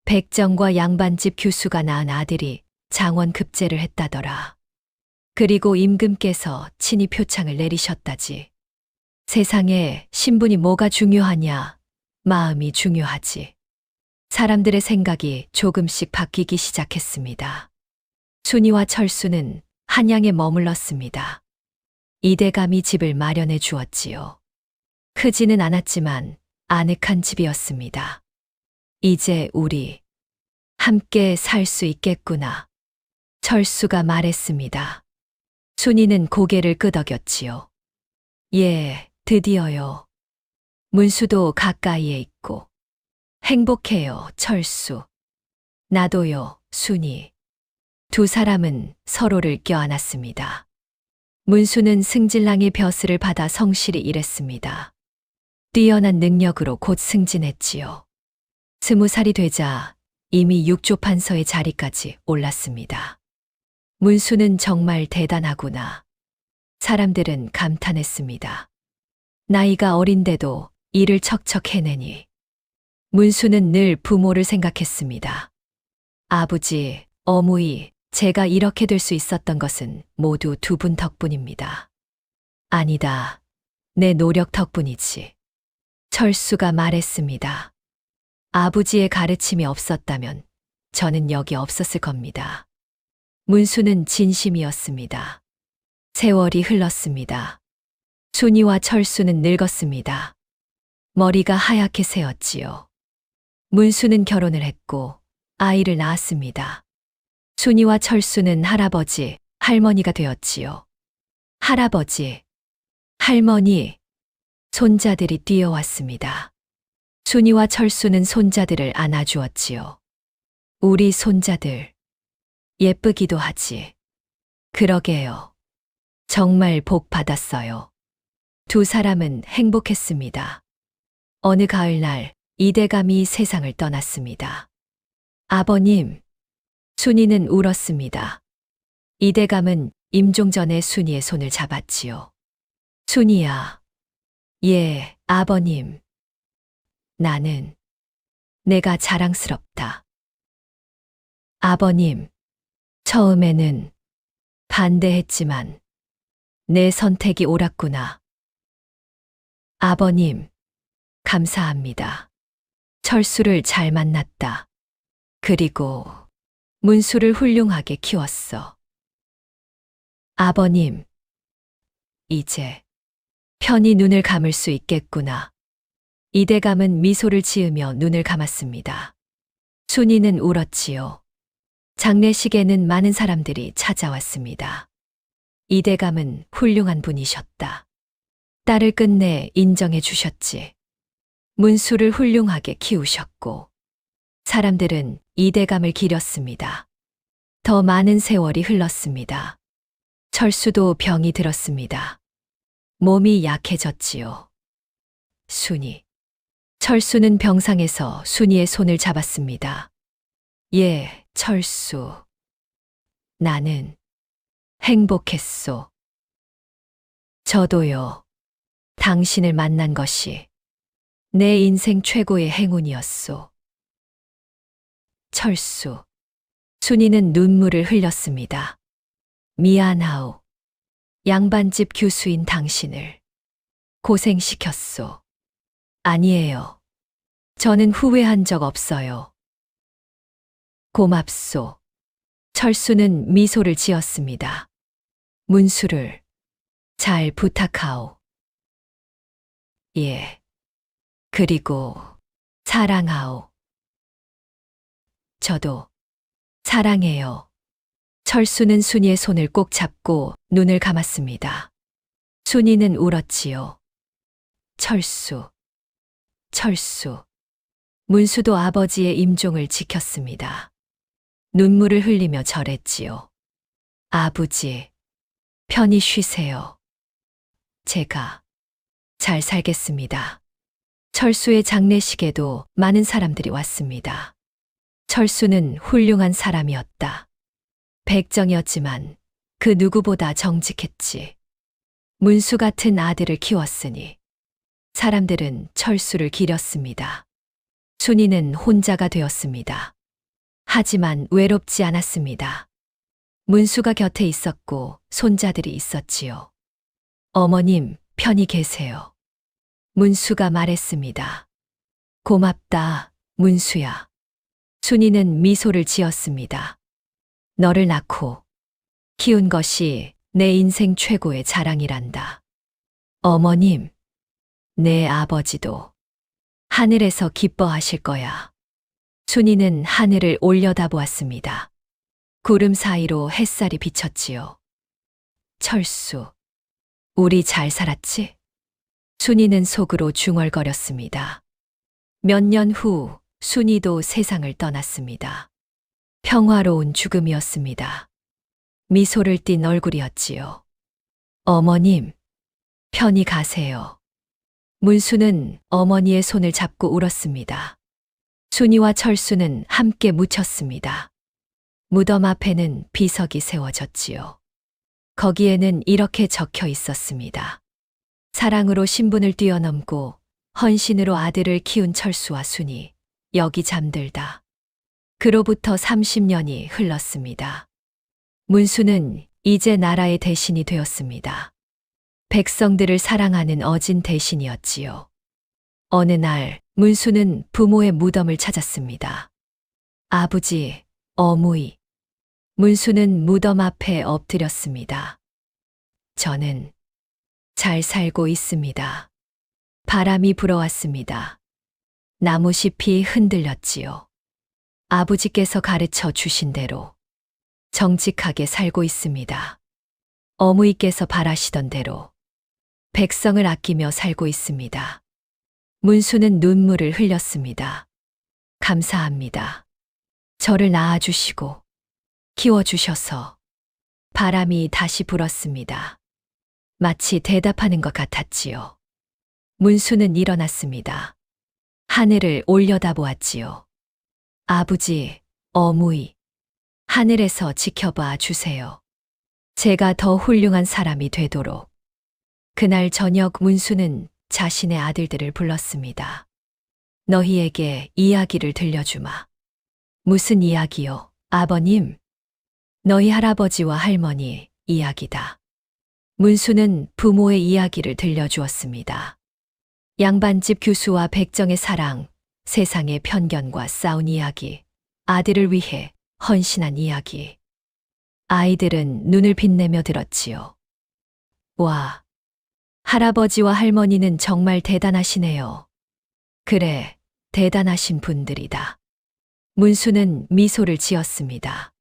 백정과 양반집 규수가 낳은 아들이 장원 급제를 했다더라. 그리고 임금께서 친히 표창을 내리셨다지. 세상에 신분이 뭐가 중요하냐? 마음이 중요하지. 사람들의 생각이 조금씩 바뀌기 시작했습니다. 순이와 철수는 한양에 머물렀습니다. 이대감이 집을 마련해 주었지요. 크지는 않았지만 아늑한 집이었습니다. 이제 우리 함께 살 수 있겠구나. 철수가 말했습니다. 순이는 고개를 끄덕였지요. 예, 드디어요. 문수도 가까이에 있고. 행복해요, 철수. 나도요, 순이. 두 사람은 서로를 껴안았습니다. 문수는 승진랑의 벼슬을 받아 성실히 일했습니다. 뛰어난 능력으로 곧 승진했지요. 20살이 되자 이미 육조판서의 자리까지 올랐습니다. 문수는 정말 대단하구나. 사람들은 감탄했습니다. 나이가 어린데도 일을 척척 해내니. 문수는 늘 부모를 생각했습니다. 아버지, 어머니, 제가 이렇게 될 수 있었던 것은 모두 두 분 덕분입니다. 아니다. 내 노력 덕분이지. 철수가 말했습니다. 아버지의 가르침이 없었다면 저는 여기 없었을 겁니다. 문수는 진심이었습니다. 세월이 흘렀습니다. 순이와 철수는 늙었습니다. 머리가 하얗게 새었지요. 문수는 결혼을 했고 아이를 낳았습니다. 순이와 철수는 할아버지, 할머니가 되었지요. 할아버지, 할머니, 손자들이 뛰어왔습니다. 순이와 철수는 손자들을 안아주었지요. 우리 손자들, 예쁘기도 하지. 그러게요. 정말 복 받았어요. 두 사람은 행복했습니다. 어느 가을날 이대감이 세상을 떠났습니다. 아버님, 순이는 울었습니다. 이대감은 임종 전에 순이의 손을 잡았지요. 순이야. 예, 아버님. 내가 자랑스럽다. 아버님, 처음에는 반대했지만 내 선택이 옳았구나. 아버님, 감사합니다. 철수를 잘 만났다. 그리고 문수를 훌륭하게 키웠어. 아버님, 이제 편히 눈을 감을 수 있겠구나. 이대감은 미소를 지으며 눈을 감았습니다. 순이는 울었지요. 장례식에는 많은 사람들이 찾아왔습니다. 이대감은 훌륭한 분이셨다. 딸을 끝내 인정해 주셨지. 문수를 훌륭하게 키우셨고, 사람들은 이대감을 기렸습니다. 더 많은 세월이 흘렀습니다. 철수도 병이 들었습니다. 몸이 약해졌지요. 순이. 철수는 병상에서 순이의 손을 잡았습니다. 예, 철수. 나는 행복했소. 저도요. 당신을 만난 것이 내 인생 최고의 행운이었소. 철수. 순이는 눈물을 흘렸습니다. 미안하오. 양반집 교수인 당신을 고생시켰소. 아니에요. 저는 후회한 적 없어요. 고맙소. 철수는 미소를 지었습니다. 문수를 잘 부탁하오. 예. 그리고 사랑하오. 저도 사랑해요. 철수는 순이의 손을 꼭 잡고 눈을 감았습니다. 순이는 울었지요. 철수. 철수. 문수도 아버지의 임종을 지켰습니다. 눈물을 흘리며 절했지요. 아버지, 편히 쉬세요. 제가 잘 살겠습니다. 철수의 장례식에도 많은 사람들이 왔습니다. 철수는 훌륭한 사람이었다. 백정이었지만 그 누구보다 정직했지. 문수 같은 아들을 키웠으니 사람들은 철수를 기렸습니다. 순이는 혼자가 되었습니다. 하지만 외롭지 않았습니다. 문수가 곁에 있었고 손자들이 있었지요. 어머님, 편히 계세요. 문수가 말했습니다. 고맙다, 문수야. 순이는 미소를 지었습니다. 너를 낳고 키운 것이 내 인생 최고의 자랑이란다. 어머님, 내 아버지도 하늘에서 기뻐하실 거야. 순이는 하늘을 올려다보았습니다. 구름 사이로 햇살이 비쳤지요. 철수, 우리 잘 살았지? 순이는 속으로 중얼거렸습니다. 몇 년 후 순이도 세상을 떠났습니다. 평화로운 죽음이었습니다. 미소를 띤 얼굴이었지요. 어머님, 편히 가세요. 문수는 어머니의 손을 잡고 울었습니다. 순이와 철수는 함께 묻혔습니다. 무덤 앞에는 비석이 세워졌지요. 거기에는 이렇게 적혀 있었습니다. 사랑으로 신분을 뛰어넘고 헌신으로 아들을 키운 철수와 순이, 여기 잠들다. 그로부터 30년이 흘렀습니다. 문수는 이제 나라의 대신이 되었습니다. 백성들을 사랑하는 어진 대신이었지요. 어느 날 문수는 부모의 무덤을 찾았습니다. 아버지, 어머니. 문수는 무덤 앞에 엎드렸습니다. 저는 잘 살고 있습니다. 바람이 불어왔습니다. 나무잎이 흔들렸지요. 아버지께서 가르쳐 주신 대로 정직하게 살고 있습니다. 어머니께서 바라시던 대로 백성을 아끼며 살고 있습니다. 문수는 눈물을 흘렸습니다. 감사합니다. 저를 낳아주시고 키워주셔서. 바람이 다시 불었습니다. 마치 대답하는 것 같았지요. 문수는 일어났습니다. 하늘을 올려다보았지요. 아버지, 어머니, 하늘에서 지켜봐 주세요. 제가 더 훌륭한 사람이 되도록. 그날 저녁 문수는 자신의 아들들을 불렀습니다. 너희에게 이야기를 들려주마. 무슨 이야기요, 아버님? 너희 할아버지와 할머니 이야기다. 문수는 부모의 이야기를 들려주었습니다. 양반집 교수와 백정의 사랑, 세상의 편견과 싸운 이야기, 아들을 위해 헌신한 이야기. 아이들은 눈을 빛내며 들었지요. 와, 할아버지와 할머니는 정말 대단하시네요. 그래, 대단하신 분들이다. 문수는 미소를 지었습니다.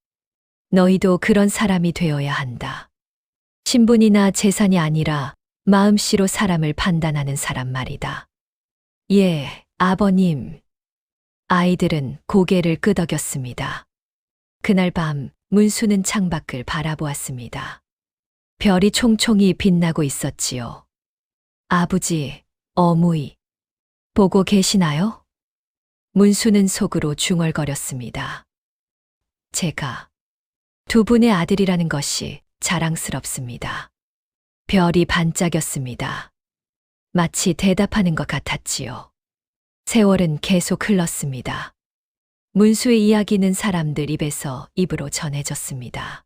너희도 그런 사람이 되어야 한다. 신분이나 재산이 아니라 마음씨로 사람을 판단하는 사람 말이다. 예, 아버님. 아이들은 고개를 끄덕였습니다. 그날 밤 문수는 창밖을 바라보았습니다. 별이 총총히 빛나고 있었지요. 아버지, 어머니, 보고 계시나요? 문수는 속으로 중얼거렸습니다. 제가 두 분의 아들이라는 것이 자랑스럽습니다. 별이 반짝였습니다. 마치 대답하는 것 같았지요. 세월은 계속 흘렀습니다. 문수의 이야기는 사람들 입에서 입으로 전해졌습니다.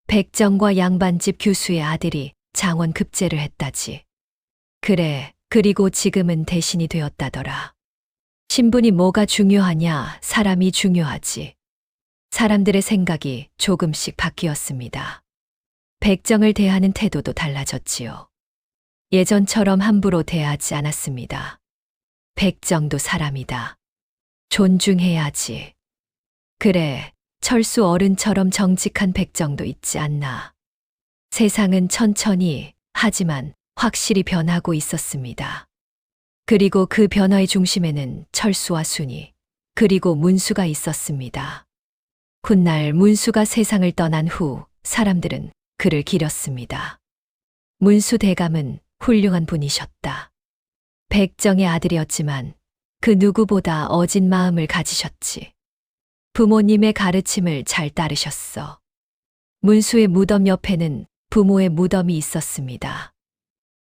백정과 양반집 교수의 아들이 장원 급제를 했다지. 그래, 그리고 지금은 대신이 되었다더라. 신분이 뭐가 중요하냐, 사람이 중요하지. 사람들의 생각이 조금씩 바뀌었습니다. 백정을 대하는 태도도 달라졌지요. 예전처럼 함부로 대하지 않았습니다. 백정도 사람이다. 존중해야지. 그래, 철수 어른처럼 정직한 백정도 있지 않나. 세상은 천천히, 하지만 확실히 변하고 있었습니다. 그리고 그 변화의 중심에는 철수와 순이, 그리고 문수가 있었습니다. 훗날 문수가 세상을 떠난 후 사람들은 그를 기렸습니다. 문수 대감은 훌륭한 분이셨다. 백정의 아들이었지만 그 누구보다 어진 마음을 가지셨지. 부모님의 가르침을 잘 따르셨어. 문수의 무덤 옆에는 부모의 무덤이 있었습니다.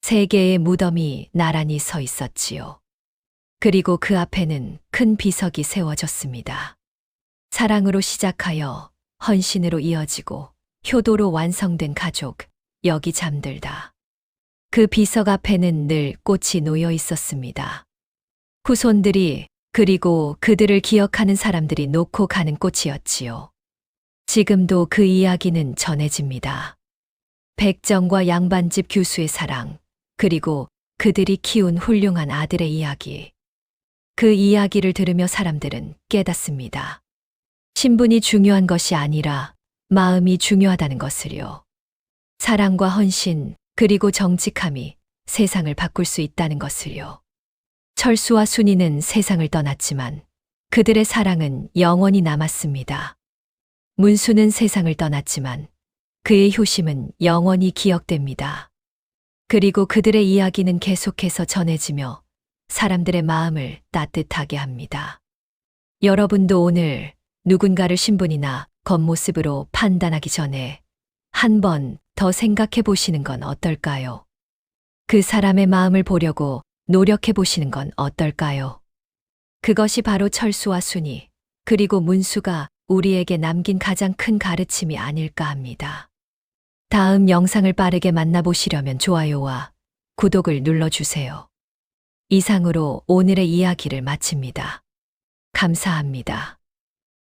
세 개의 무덤이 나란히 서 있었지요. 그리고 그 앞에는 큰 비석이 세워졌습니다. 사랑으로 시작하여 헌신으로 이어지고 효도로 완성된 가족, 여기 잠들다. 그 비석 앞에는 늘 꽃이 놓여 있었습니다. 후손들이 그리고 그들을 기억하는 사람들이 놓고 가는 꽃이었지요. 지금도 그 이야기는 전해집니다. 백정과 양반집 교수의 사랑, 그리고 그들이 키운 훌륭한 아들의 이야기. 그 이야기를 들으며 사람들은 깨닫습니다. 신분이 중요한 것이 아니라 마음이 중요하다는 것을요. 사랑과 헌신, 그리고 정직함이 세상을 바꿀 수 있다는 것을요. 철수와 순이는 세상을 떠났지만 그들의 사랑은 영원히 남았습니다. 문수는 세상을 떠났지만 그의 효심은 영원히 기억됩니다. 그리고 그들의 이야기는 계속해서 전해지며 사람들의 마음을 따뜻하게 합니다. 여러분도 오늘 누군가를 신분이나 겉모습으로 판단하기 전에 한 번 더 생각해 보시는 건 어떨까요? 그 사람의 마음을 보려고 노력해 보시는 건 어떨까요? 그것이 바로 철수와 순이, 그리고 문수가 우리에게 남긴 가장 큰 가르침이 아닐까 합니다. 다음 영상을 빠르게 만나보시려면 좋아요와 구독을 눌러주세요. 이상으로 오늘의 이야기를 마칩니다. 감사합니다.